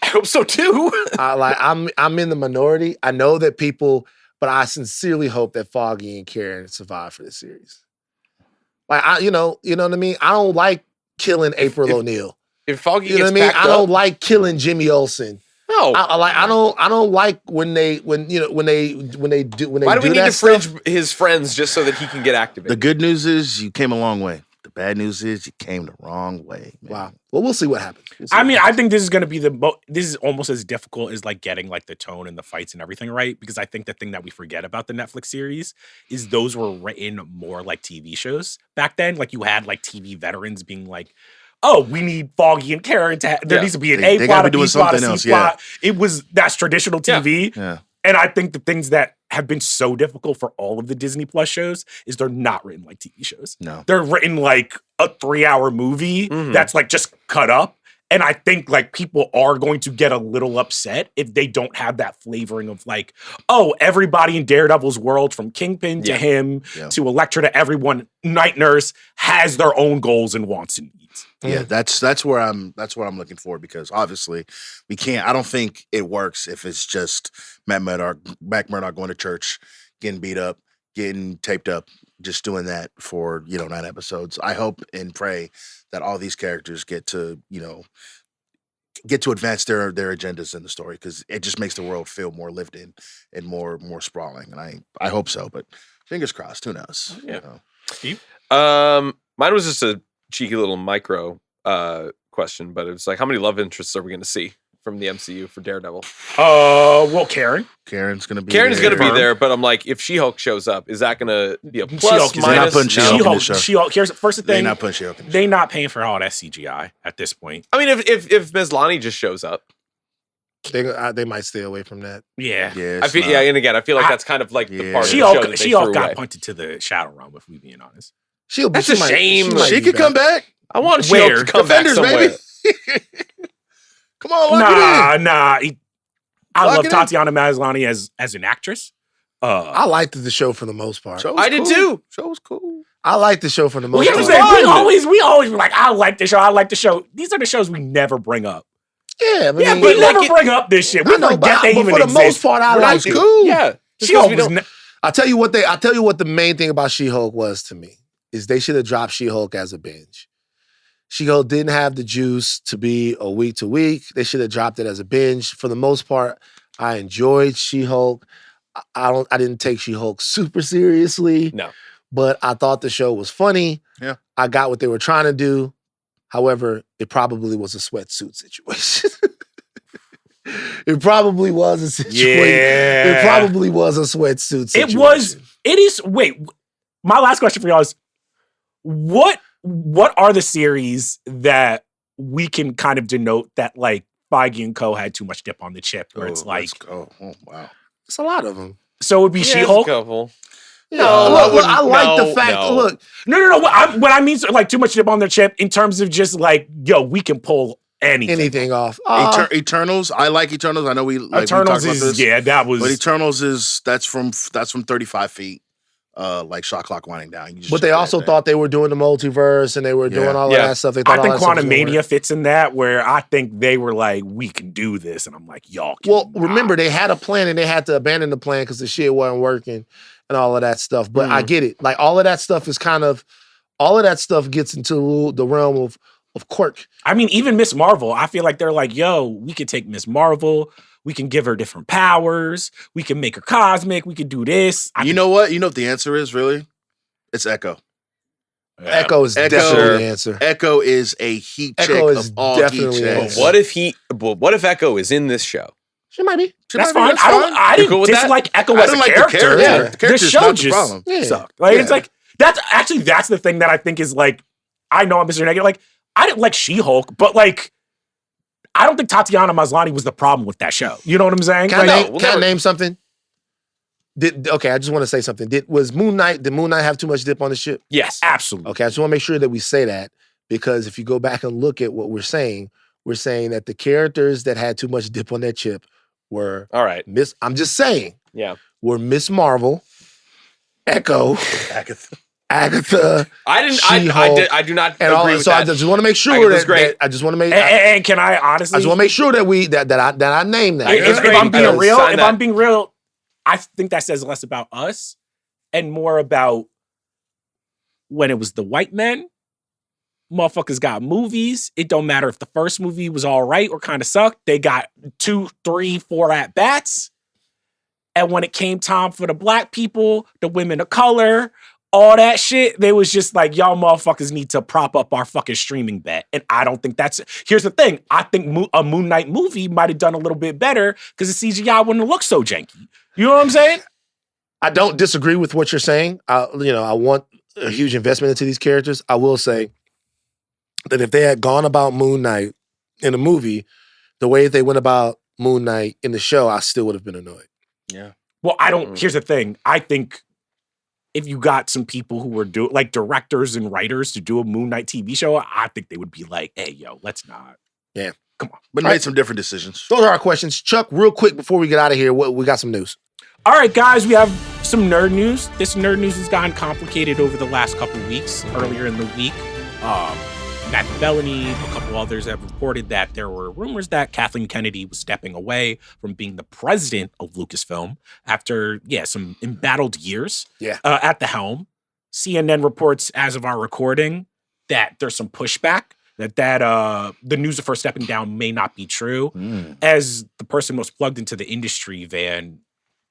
I hope so too. I'm in the minority. I know that people, but I sincerely hope that Foggy and Karen survive for the series. Like you know what I mean? I don't like killing April O'Neil. If Foggy gets packed up, I don't like killing Jimmy Olsen. No, I don't like when they do Why do we need that to fringe his friends just so that he can get activated? The good news is you came a long way. The bad news is you came the wrong way. Man. Wow. Well, we'll see what happens. I think this is going to be this is almost as difficult as like getting like the tone and the fights and everything right, because I think the thing that we forget about the Netflix series is those were written more like TV shows back then. Like you had like TV veterans being like, oh, we need Foggy and Karen to there needs to be an A plot, a B plot, a C plot. It was that's traditional TV. Yeah. And I think the things that have been so difficult for all of the Disney Plus shows is they're not written like TV shows. No. They're written like a 3-hour movie that's like just cut up. And I think like people are going to get a little upset if they don't have that flavoring of like, oh, everybody in Daredevil's world from Kingpin to him to Elektra to everyone, Night Nurse has their own goals and wants and needs. Yeah, that's where I'm looking for, because obviously we can't. I don't think it works if it's just Matt Murdock going to church, getting beat up, getting taped up, just doing that for 9 episodes. I hope and pray that all these characters get to advance their agendas in the story, because it just makes the world feel more lived in and more sprawling. And I hope so, but fingers crossed. Who knows? Yeah. Steve? Mine was just a cheeky little micro question, but it's like, how many love interests are we going to see from the MCU for Daredevil? Well, Karen's going to be there, but I'm like, if She-Hulk shows up, is that going to be a plus, She-Hulk, minus? They're not putting She-Hulk. Here's first thing. They're not putting She-Hulk in the show. They're not paying for all that CGI at this point. I mean, if Ms. Lonnie just shows up, they might stay away from that. Yeah. I feel and again, I feel like that's kind of like the part of the show that they She-Hulk threw got away. punted to the Shadow Realm, if we're being honest. That's a shame. She could come back. I want She-Hulk to come back somewhere. Baby. Come on, lock it in. Nah. I Lock love it in. Tatiana Maslany as an actress. I liked the show for the most part. Show was I did cool. too. Show was cool. I liked the show for the Well, most here's part. the thing. fun. We always were like, I like the show. I like the show. These are the shows we never bring up. Yeah, but Yeah, I we mean, never like it- bring up this shit. We I know, forget but they even for the exist. most part, I liked it. Cool. Yeah. She-Hulk we was don't- I'll tell you what the main thing about She-Hulk was to me is they should have dropped She-Hulk as a binge. She-Hulk didn't have the juice to be a week to week. They should have dropped it as a binge. For the most part, I enjoyed She-Hulk. I didn't take She-Hulk super seriously. No. But I thought the show was funny. Yeah. I got what they were trying to do. However, it probably was a sweatsuit situation. It probably was a situation. Yeah. It probably was a sweatsuit situation. It was. It is. Wait. My last question for y'all is: what are the series that we can kind of denote that like Feige and Co had too much dip on the chip? Where it's like, let's go. Oh, wow. It's a lot of them. so it would be Yeah, She-Hulk. there's a couple. Yeah, No, look, I I like the no, fact. no. Look, No. What I mean is like too much dip on their chip in terms of just like, yo, we can pull anything. off. Eternals. I like Eternals. I know we Eternals talked about is this. that was. But Eternals that's from 35 feet. Like shot clock winding down. You just but they check also that. thought they were doing the multiverse and they were doing all of Yeah. that stuff. They thought I think all that stuff was gonna Quantumania work. fits in that where I think they were like, we can do this, and I'm like, y'all. Well, cannot. remember they had a plan and they had to abandon the plan because the shit wasn't working and all of that stuff. But I get it. Like all of that stuff is kind of all of that stuff gets into the realm of quirk. I mean, even Miss Marvel, I feel like they're like, yo, we could take Miss Marvel, we can give her different powers, we can make her cosmic, we could do this. You know what? You know what the answer is, really? It's Echo. Echo is Echo- definitely the answer. Echo is a heat check Echo is of all definitely heat the checks. answer. What if Echo is in this show? She might be. That's fine. I didn't cool with that? dislike Echo I as a didn't like the character. character. Yeah. The character's show not the just problem. Yeah. sucked. Like it's Yeah. like that's the thing that I think is like, I know I'm Mr. Negative. Like, I didn't like She-Hulk, but like, I don't think Tatiana Maslany was the problem with that show. You know what I'm saying? Can I Like, name, we'll can I never- name something? I just want to say something. Did Moon Knight have too much dip on the ship? Yes. absolutely. Okay, I just want to make sure that we say that because if you go back and look at what we're saying that the characters that had too much dip on their chip were All right. I'm just saying, Yeah. were Miss Marvel, Echo, Agatha, I do not and agree all. with So I that. just want to make sure Agatha's that, great. I just want to make And can I honestly? I just want to make sure that I name that. Agatha's if great. I'm being I'll real, sign that. I think that says less about us and more about when it was the white men. Motherfuckers got movies. It don't matter if the first movie was all right or kind of sucked. They got 2, 3, 4 at bats. And when it came time for the black people, the women of color, all that shit, they was just like, y'all motherfuckers need to prop up our fucking streaming bet. And I don't think that's it. Here's the thing. I think a Moon Knight movie might have done a little bit better because the CGI wouldn't have looked so janky. You know what I'm saying? I don't disagree with what you're saying. I want a huge investment into these characters. I will say that if they had gone about Moon Knight in a movie the way they went about Moon Knight in the show, I still would have been annoyed. Yeah. Well, I don't. Here's the thing. I think if you got some people who were like directors and writers to do a Moon Knight TV show, I think they would be like, hey, yo, let's not. Yeah. Come on. But made some different decisions. Those are our questions. Chuck, real quick before we get out of here, we got some news. All right, guys, we have some nerd news. This nerd news has gotten complicated over the last couple weeks. Earlier in the week, Matt Bellany, a couple others have reported that there were rumors that Kathleen Kennedy was stepping away from being the president of Lucasfilm after, some embattled years at the helm. CNN reports, as of our recording, that there's some pushback, that the news of her stepping down may not be true. As the person most plugged into the industry, Van,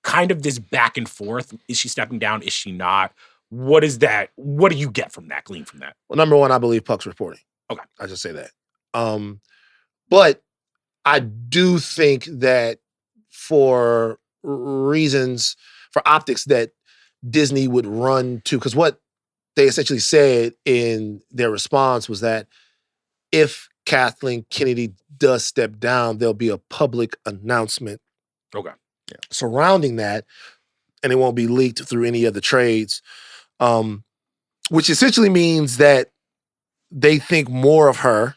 kind of this back and forth. Is she stepping down? Is she not? What is that? What do you get from that, glean from that? Well, number one, I believe Puck's reporting. Okay. I just say that. But I do think that for reasons, for optics, that Disney would run to, because what they essentially said in their response was that if Kathleen Kennedy does step down, there'll be a public announcement surrounding that, and it won't be leaked through any of the trades, which essentially means that they think more of her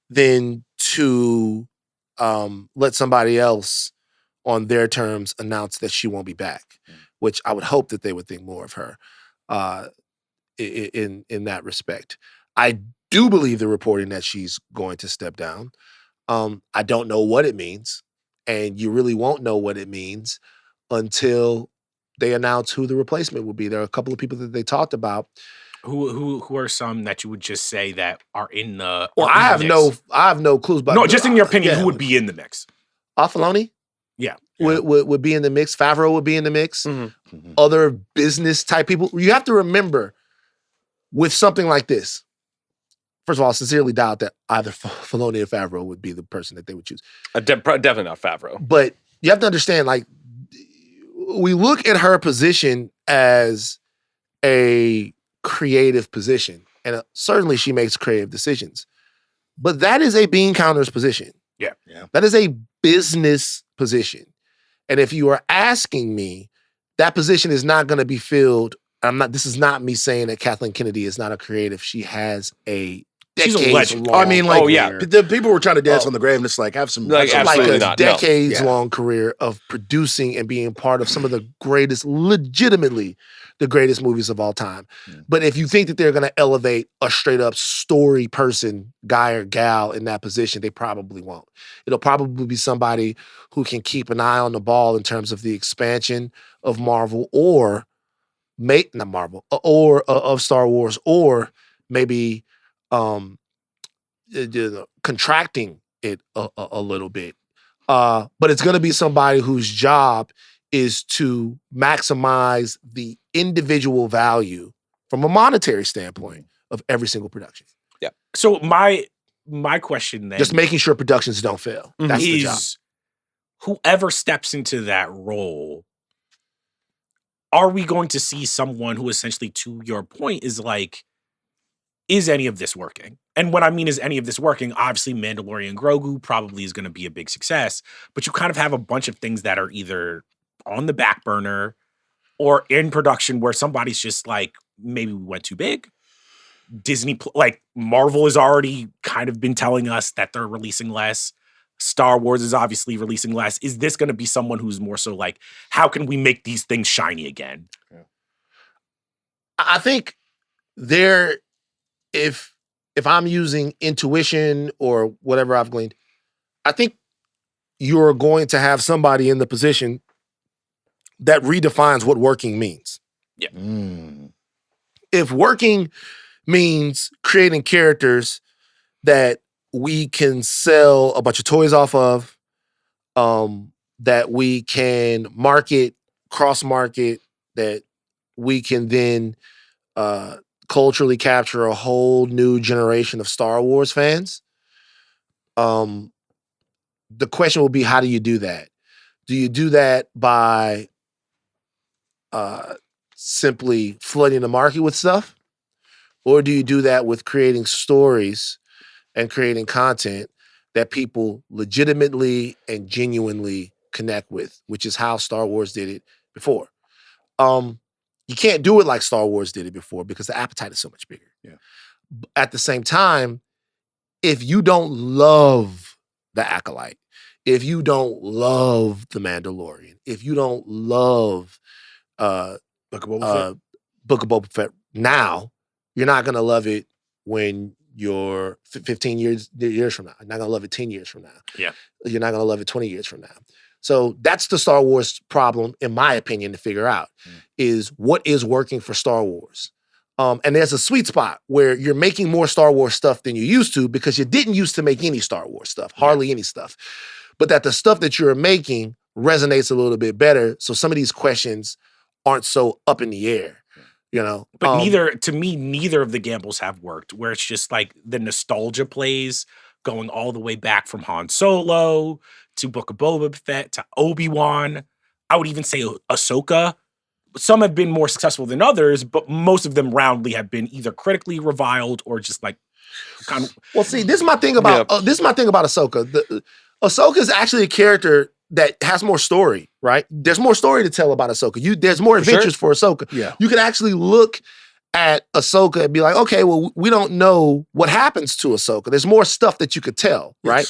than to let somebody else on their terms announce that she won't be back, which I would hope that they would think more of her in that respect. I do believe the reporting that she's going to step down. I don't know what it means, and you really won't know what it means until they announce who the replacement will be. There are a couple of people that they talked about. Who are some that you would just say that are in the? Well, I have no clues. But no, just in your opinion, who would be in the mix? Filoni? Yeah. Would be in the mix. Favreau would be in the mix. Mm-hmm. Other business type people. You have to remember with something like this. First of all, I sincerely doubt that either Filoni or Favreau would be the person that they would choose. Definitely not Favreau. But you have to understand, like, we look at her position as a creative position, and certainly she makes creative decisions. But that is a bean counter's position. Yeah. That is a business position. And if you are asking me, that position is not going to be filled. This is not me saying that Kathleen Kennedy is not a creative. She has a decades-long I mean, like, career. the people were trying to dance on the grave, and it's like, have some, like, absolutely not. Decades-long career of producing and being part of some of the greatest, legitimately the greatest movies of all time. But if you think that they're going to elevate a straight-up story person, guy or gal, in that position, they probably won't. It'll probably be somebody who can keep an eye on the ball in terms of the expansion of Marvel or of Star Wars, or maybe contracting it a little bit. But it's going to be somebody whose job is to maximize the individual value from a monetary standpoint of every single production. Yeah. So my question then, just making sure productions don't fail. That's the job. Whoever steps into that role, are we going to see someone who essentially, to your point, is like, is any of this working? And what I mean is any of this working, obviously Mandalorian Grogu probably is going to be a big success, but you kind of have a bunch of things that are either on the back burner or in production where somebody's just like, maybe we went too big. Disney, like Marvel has already kind of been telling us that they're releasing less. Star Wars is obviously releasing less. Is this going to be someone who's more so like, how can we make these things shiny again? Yeah. I think if I'm using intuition or whatever I've gleaned, I think you're going to have somebody in the position that redefines what working means. Yeah. If working means creating characters that we can sell a bunch of toys off of, that we can market, cross-market, that we can then culturally capture a whole new generation of Star Wars fans. The question will be, how do you do that? Do you do that by simply flooding the market with stuff? Or do you do that with creating stories and creating content that people legitimately and genuinely connect with, which is how Star Wars did it before? You can't do it like Star Wars did it before because the appetite is so much bigger. Yeah. At the same time, if you don't love The Acolyte, if you don't love The Mandalorian, if you don't love Book of Boba Fett now, you're not going to love it when you're 15 years from now. You're not going to love it 10 years from now. Yeah. You're not going to love it 20 years from now. So that's the Star Wars problem, in my opinion, to figure out, is what is working for Star Wars. And there's a sweet spot where you're making more Star Wars stuff than you used to because you didn't used to make any Star Wars stuff, hardly any stuff. But that the stuff that you're making resonates a little bit better. So some of these questions aren't so up in the air, you know? But neither of the gambles have worked, where it's just like the nostalgia plays going all the way back from Han Solo to Book of Boba Fett to Obi-Wan. I would even say Ahsoka. Some have been more successful than others, but most of them roundly have been either critically reviled or just like kind of. Well, see, this is my thing about Ahsoka. Ahsoka is actually a character that has more story, right? There's more story to tell about Ahsoka. There's more adventures for Ahsoka. Yeah. You can actually look at Ahsoka and be like, okay, well, we don't know what happens to Ahsoka. There's more stuff that you could tell, right?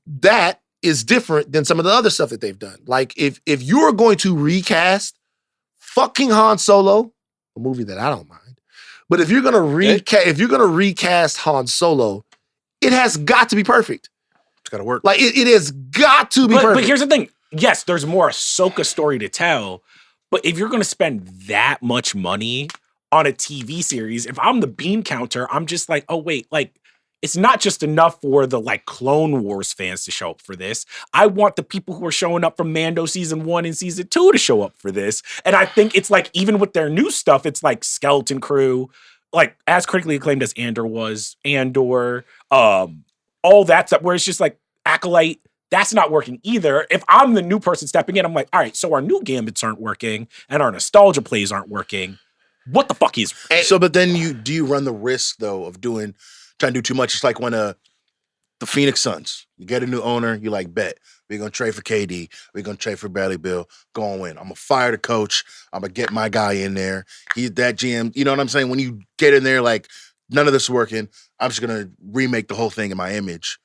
that is different than some of the other stuff that they've done. Like if you're going to recast fucking Han Solo, a movie that I don't mind, but if you're gonna recast Han Solo, it has got to be perfect. It's got to work. Like it has got to be perfect. But here's the thing. Yes, there's more Ahsoka story to tell, but if you're going to spend that much money on a TV series, if I'm the bean counter, I'm just like, oh wait, like it's not just enough for the like Clone Wars fans to show up for this. I want the people who are showing up from Mando season 1 and season 2 to show up for this. And I think it's like, even with their new stuff, it's like Skeleton Crew, like as critically acclaimed as Andor, all that stuff, where it's just like Acolyte, that's not working either. If I'm the new person stepping in, I'm like, all right, so our new gambits aren't working and our nostalgia plays aren't working. What the fuck is? So, but then do you run the risk though of trying to do too much? It's like when the Phoenix Suns, you get a new owner, you like, bet we're gonna trade for KD, we're gonna trade for Bradley Beal, go and win. I'm gonna fire the coach, I'm gonna get my guy in there. He's that GM. You know what I'm saying? When you get in there, like none of this is working, I'm just gonna remake the whole thing in my image.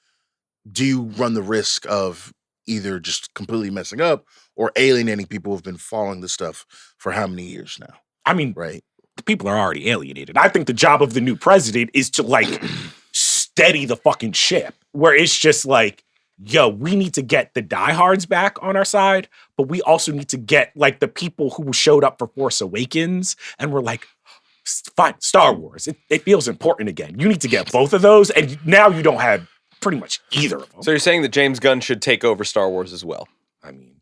Do you run the risk of either just completely messing up or alienating people who've been following this stuff for how many years now? I mean, right? The people are already alienated. I think the job of the new president is to like steady the fucking ship, where it's just like, yo, we need to get the diehards back on our side, but we also need to get like the people who showed up for Force Awakens and were like, fine, Star Wars. It feels important again. You need to get both of those, and now you don't have pretty much either of them. So you're saying that James Gunn should take over Star Wars as well? I mean,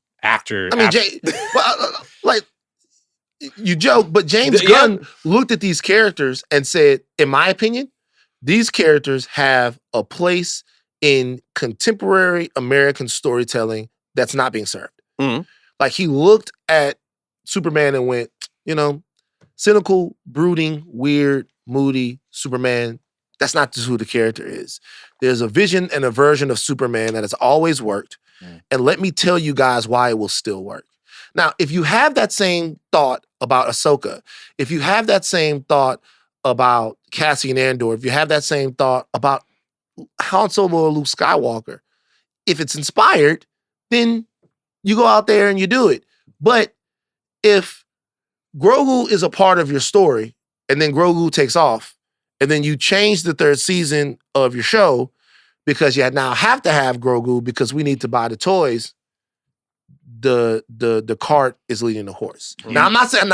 like you joke, but James Gunn looked at these characters and said, in my opinion, these characters have a place in contemporary American storytelling that's not being served. Mm-hmm. Like he looked at Superman and went, cynical, brooding, weird, moody Superman. That's not just who the character is. There's a vision and a version of Superman that has always worked. And let me tell you guys why it will still work. Now, if you have that same thought about Ahsoka, if you have that same thought about Cassian Andor, if you have that same thought about Han Solo or Luke Skywalker, if it's inspired, then you go out there and you do it. But if Grogu is a part of your story and then Grogu takes off and then you change the third season of your show because you now have to have Grogu because we need to buy the toys, the cart is leading the horse. Mm-hmm. Now, I'm not saying,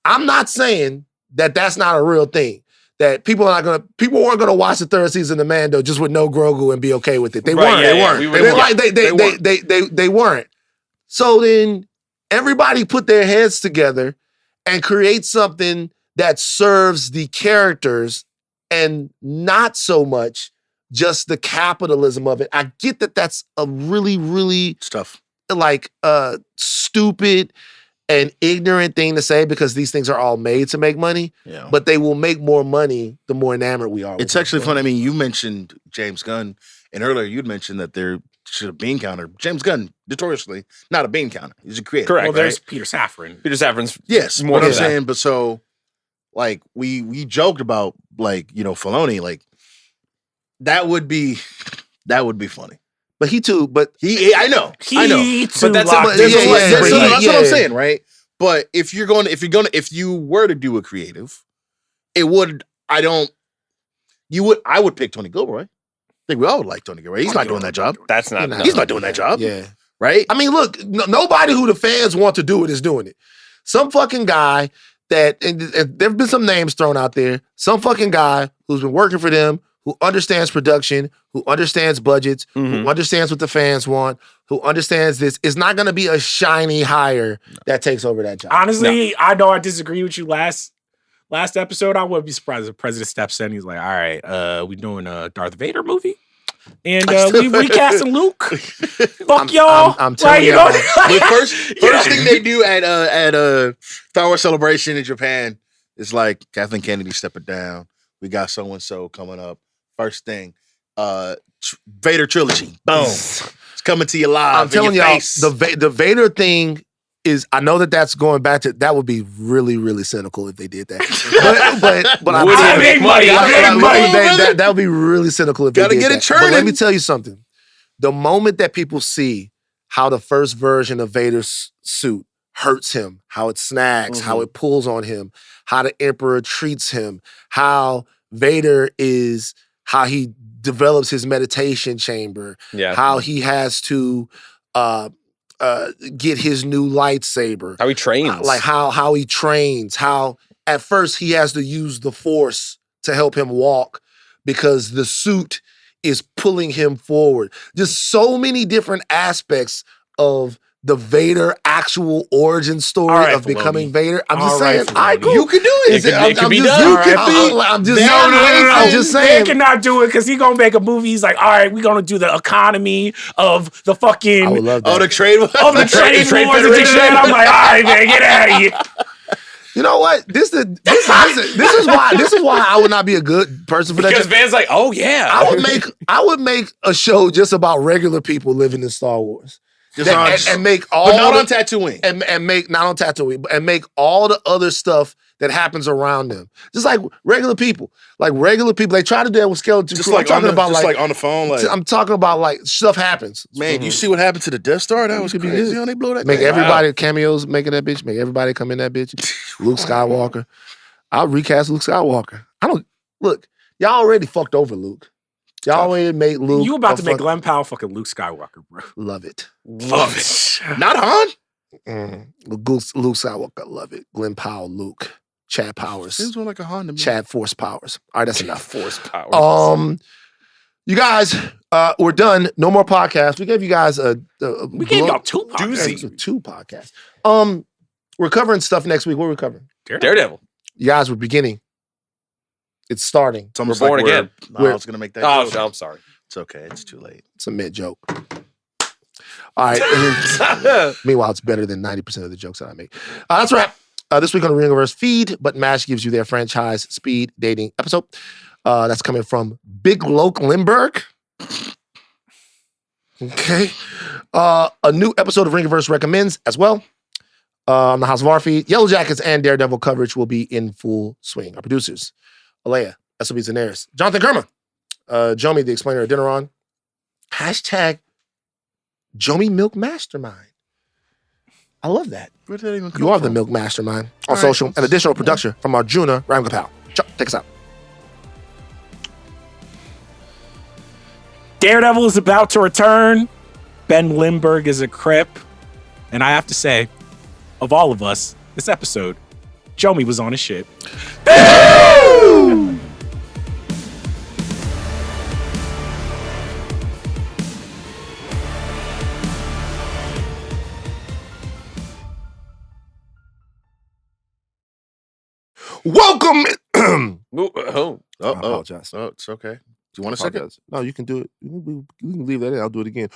I'm not saying that that's not a real thing. That people weren't gonna watch the third season of Mando just with no Grogu and be okay with it. They weren't. They weren't. So then everybody put their heads together and create something that serves the characters and not so much just the capitalism of it. I get that that's a really, really stupid and ignorant thing to say because these things are all made to make money, but they will make more money the more enamored we are. It's actually fun. I mean, you mentioned James Gunn, and earlier you'd mentioned that there should a bean counter. James Gunn, notoriously, not a bean counter. He's a creator. Correct. Well, there's Peter Safran. Peter Safran's more what I'm saying, but so like we joked about Filoni, like that would be funny. But he too, I know. But that's what I'm saying, right? But if you were to do a creative, I would pick Tony Gilroy. I think we all would like Tony Gilroy. He's not doing that job. He's not doing that job. Yeah. Right? I mean, look, nobody who the fans want to do it is doing it. Some fucking guy and there have been some names thrown out there. Some fucking guy who's been working for them, who understands production, who understands budgets, who understands what the fans want, who understands this, is not going to be a shiny hire that takes over that job. Honestly, I know I disagree with you last episode. I wouldn't be surprised if the president steps in. He's like, all right, we doing a Darth Vader movie? And we recasting Luke. Fuck y'all. I'm telling you. The first thing they do at Star Wars Celebration in Japan is like Kathleen Kennedy stepping down. We got so-and-so coming up. First thing, Vader trilogy. Boom. It's coming to you live. I'm telling y'all, the Vader thing is I know that that's going back to that would be really, really cynical if they did that. but Would I he make money? that would be really cynical if Gotta they did get that. it churning. But let me tell you something. The moment that people see how the first version of Vader's suit hurts him, how it snags, how it pulls on him, how the Emperor treats him, how Vader is, how he develops his meditation chamber, how he has to get his new lightsaber, how he trains, like how he trains, how at first he has to use the Force to help him walk because the suit is pulling him forward. Just so many different aspects of the Vader actual origin story of becoming Vader. I'm just saying, you can do it. It can be done. I'm just saying. They cannot do it because he's gonna make a movie. He's like, all right, we're gonna do the economy of the fucking I would love that. the trade wars and shit. I'm like, all right, man, get out of here. You know what? This is why I would not be a good person for that. Because Van's like, oh yeah, I would make a show just about regular people living in Star Wars. And make all but not on Tatooine. And make not on Tatooine, and make all the other stuff that happens around them. Just like regular people. Like regular people. They try to do that with Skeleton Just Crew. like on the phone. Like I'm talking about like stuff happens. Man, you see what happened to the Death Star? That was crazy. They blew that. Make everybody cameos making that bitch. Make everybody come in that bitch. Luke Skywalker. I'll recast Luke Skywalker. Look, y'all already fucked over Luke. Y'all already made Luke. You about to make Glenn Powell fucking Luke Skywalker, bro. Love it. Love it. Not Han? Luke Skywalker, love it. Glenn Powell, Luke. Chad Powers. Seems more like a Han to me. Chad Force Powers. All right, that's enough. Force Powers. You guys, we're done. No more podcasts. We gave you guys we gave y'all two podcasts. Two podcasts. We're covering stuff next week. What are we covering? Daredevil. You guys, we're beginning. It's starting. It's almost we're born again. I was gonna make that. Oh, joke. I'm sorry. It's okay. It's too late. It's a mid joke. All right. Meanwhile, it's better than 90% of the jokes that I make. That's a wrap. This week on the Ringerverse feed, Button Mash gives you their franchise speed dating episode. That's coming from Big Loke Lindbergh. Okay. A new episode of Ringerverse recommends as well. On the House of R feed, Yellow Jackets and Daredevil coverage will be in full swing. Our producers, Aleya, SOB Zenieris, Jonathan Kermah, Jomi, the explainer, Adeniran, hashtag Jomi Milk Mastermind. I love that. Where did that even come You are from? the Milk Mastermind on All social right. and additional production from Arjuna, Ramgopal. Chuck, take us out. Daredevil is about to return. Ben Lindbergh is a Crip. And I have to say, of all of us, this episode, Jomi was on his shit. Welcome. Oh. I apologize. Oh, it's okay. Do you want a second? No, you can do it. We can leave that in. I'll do it again.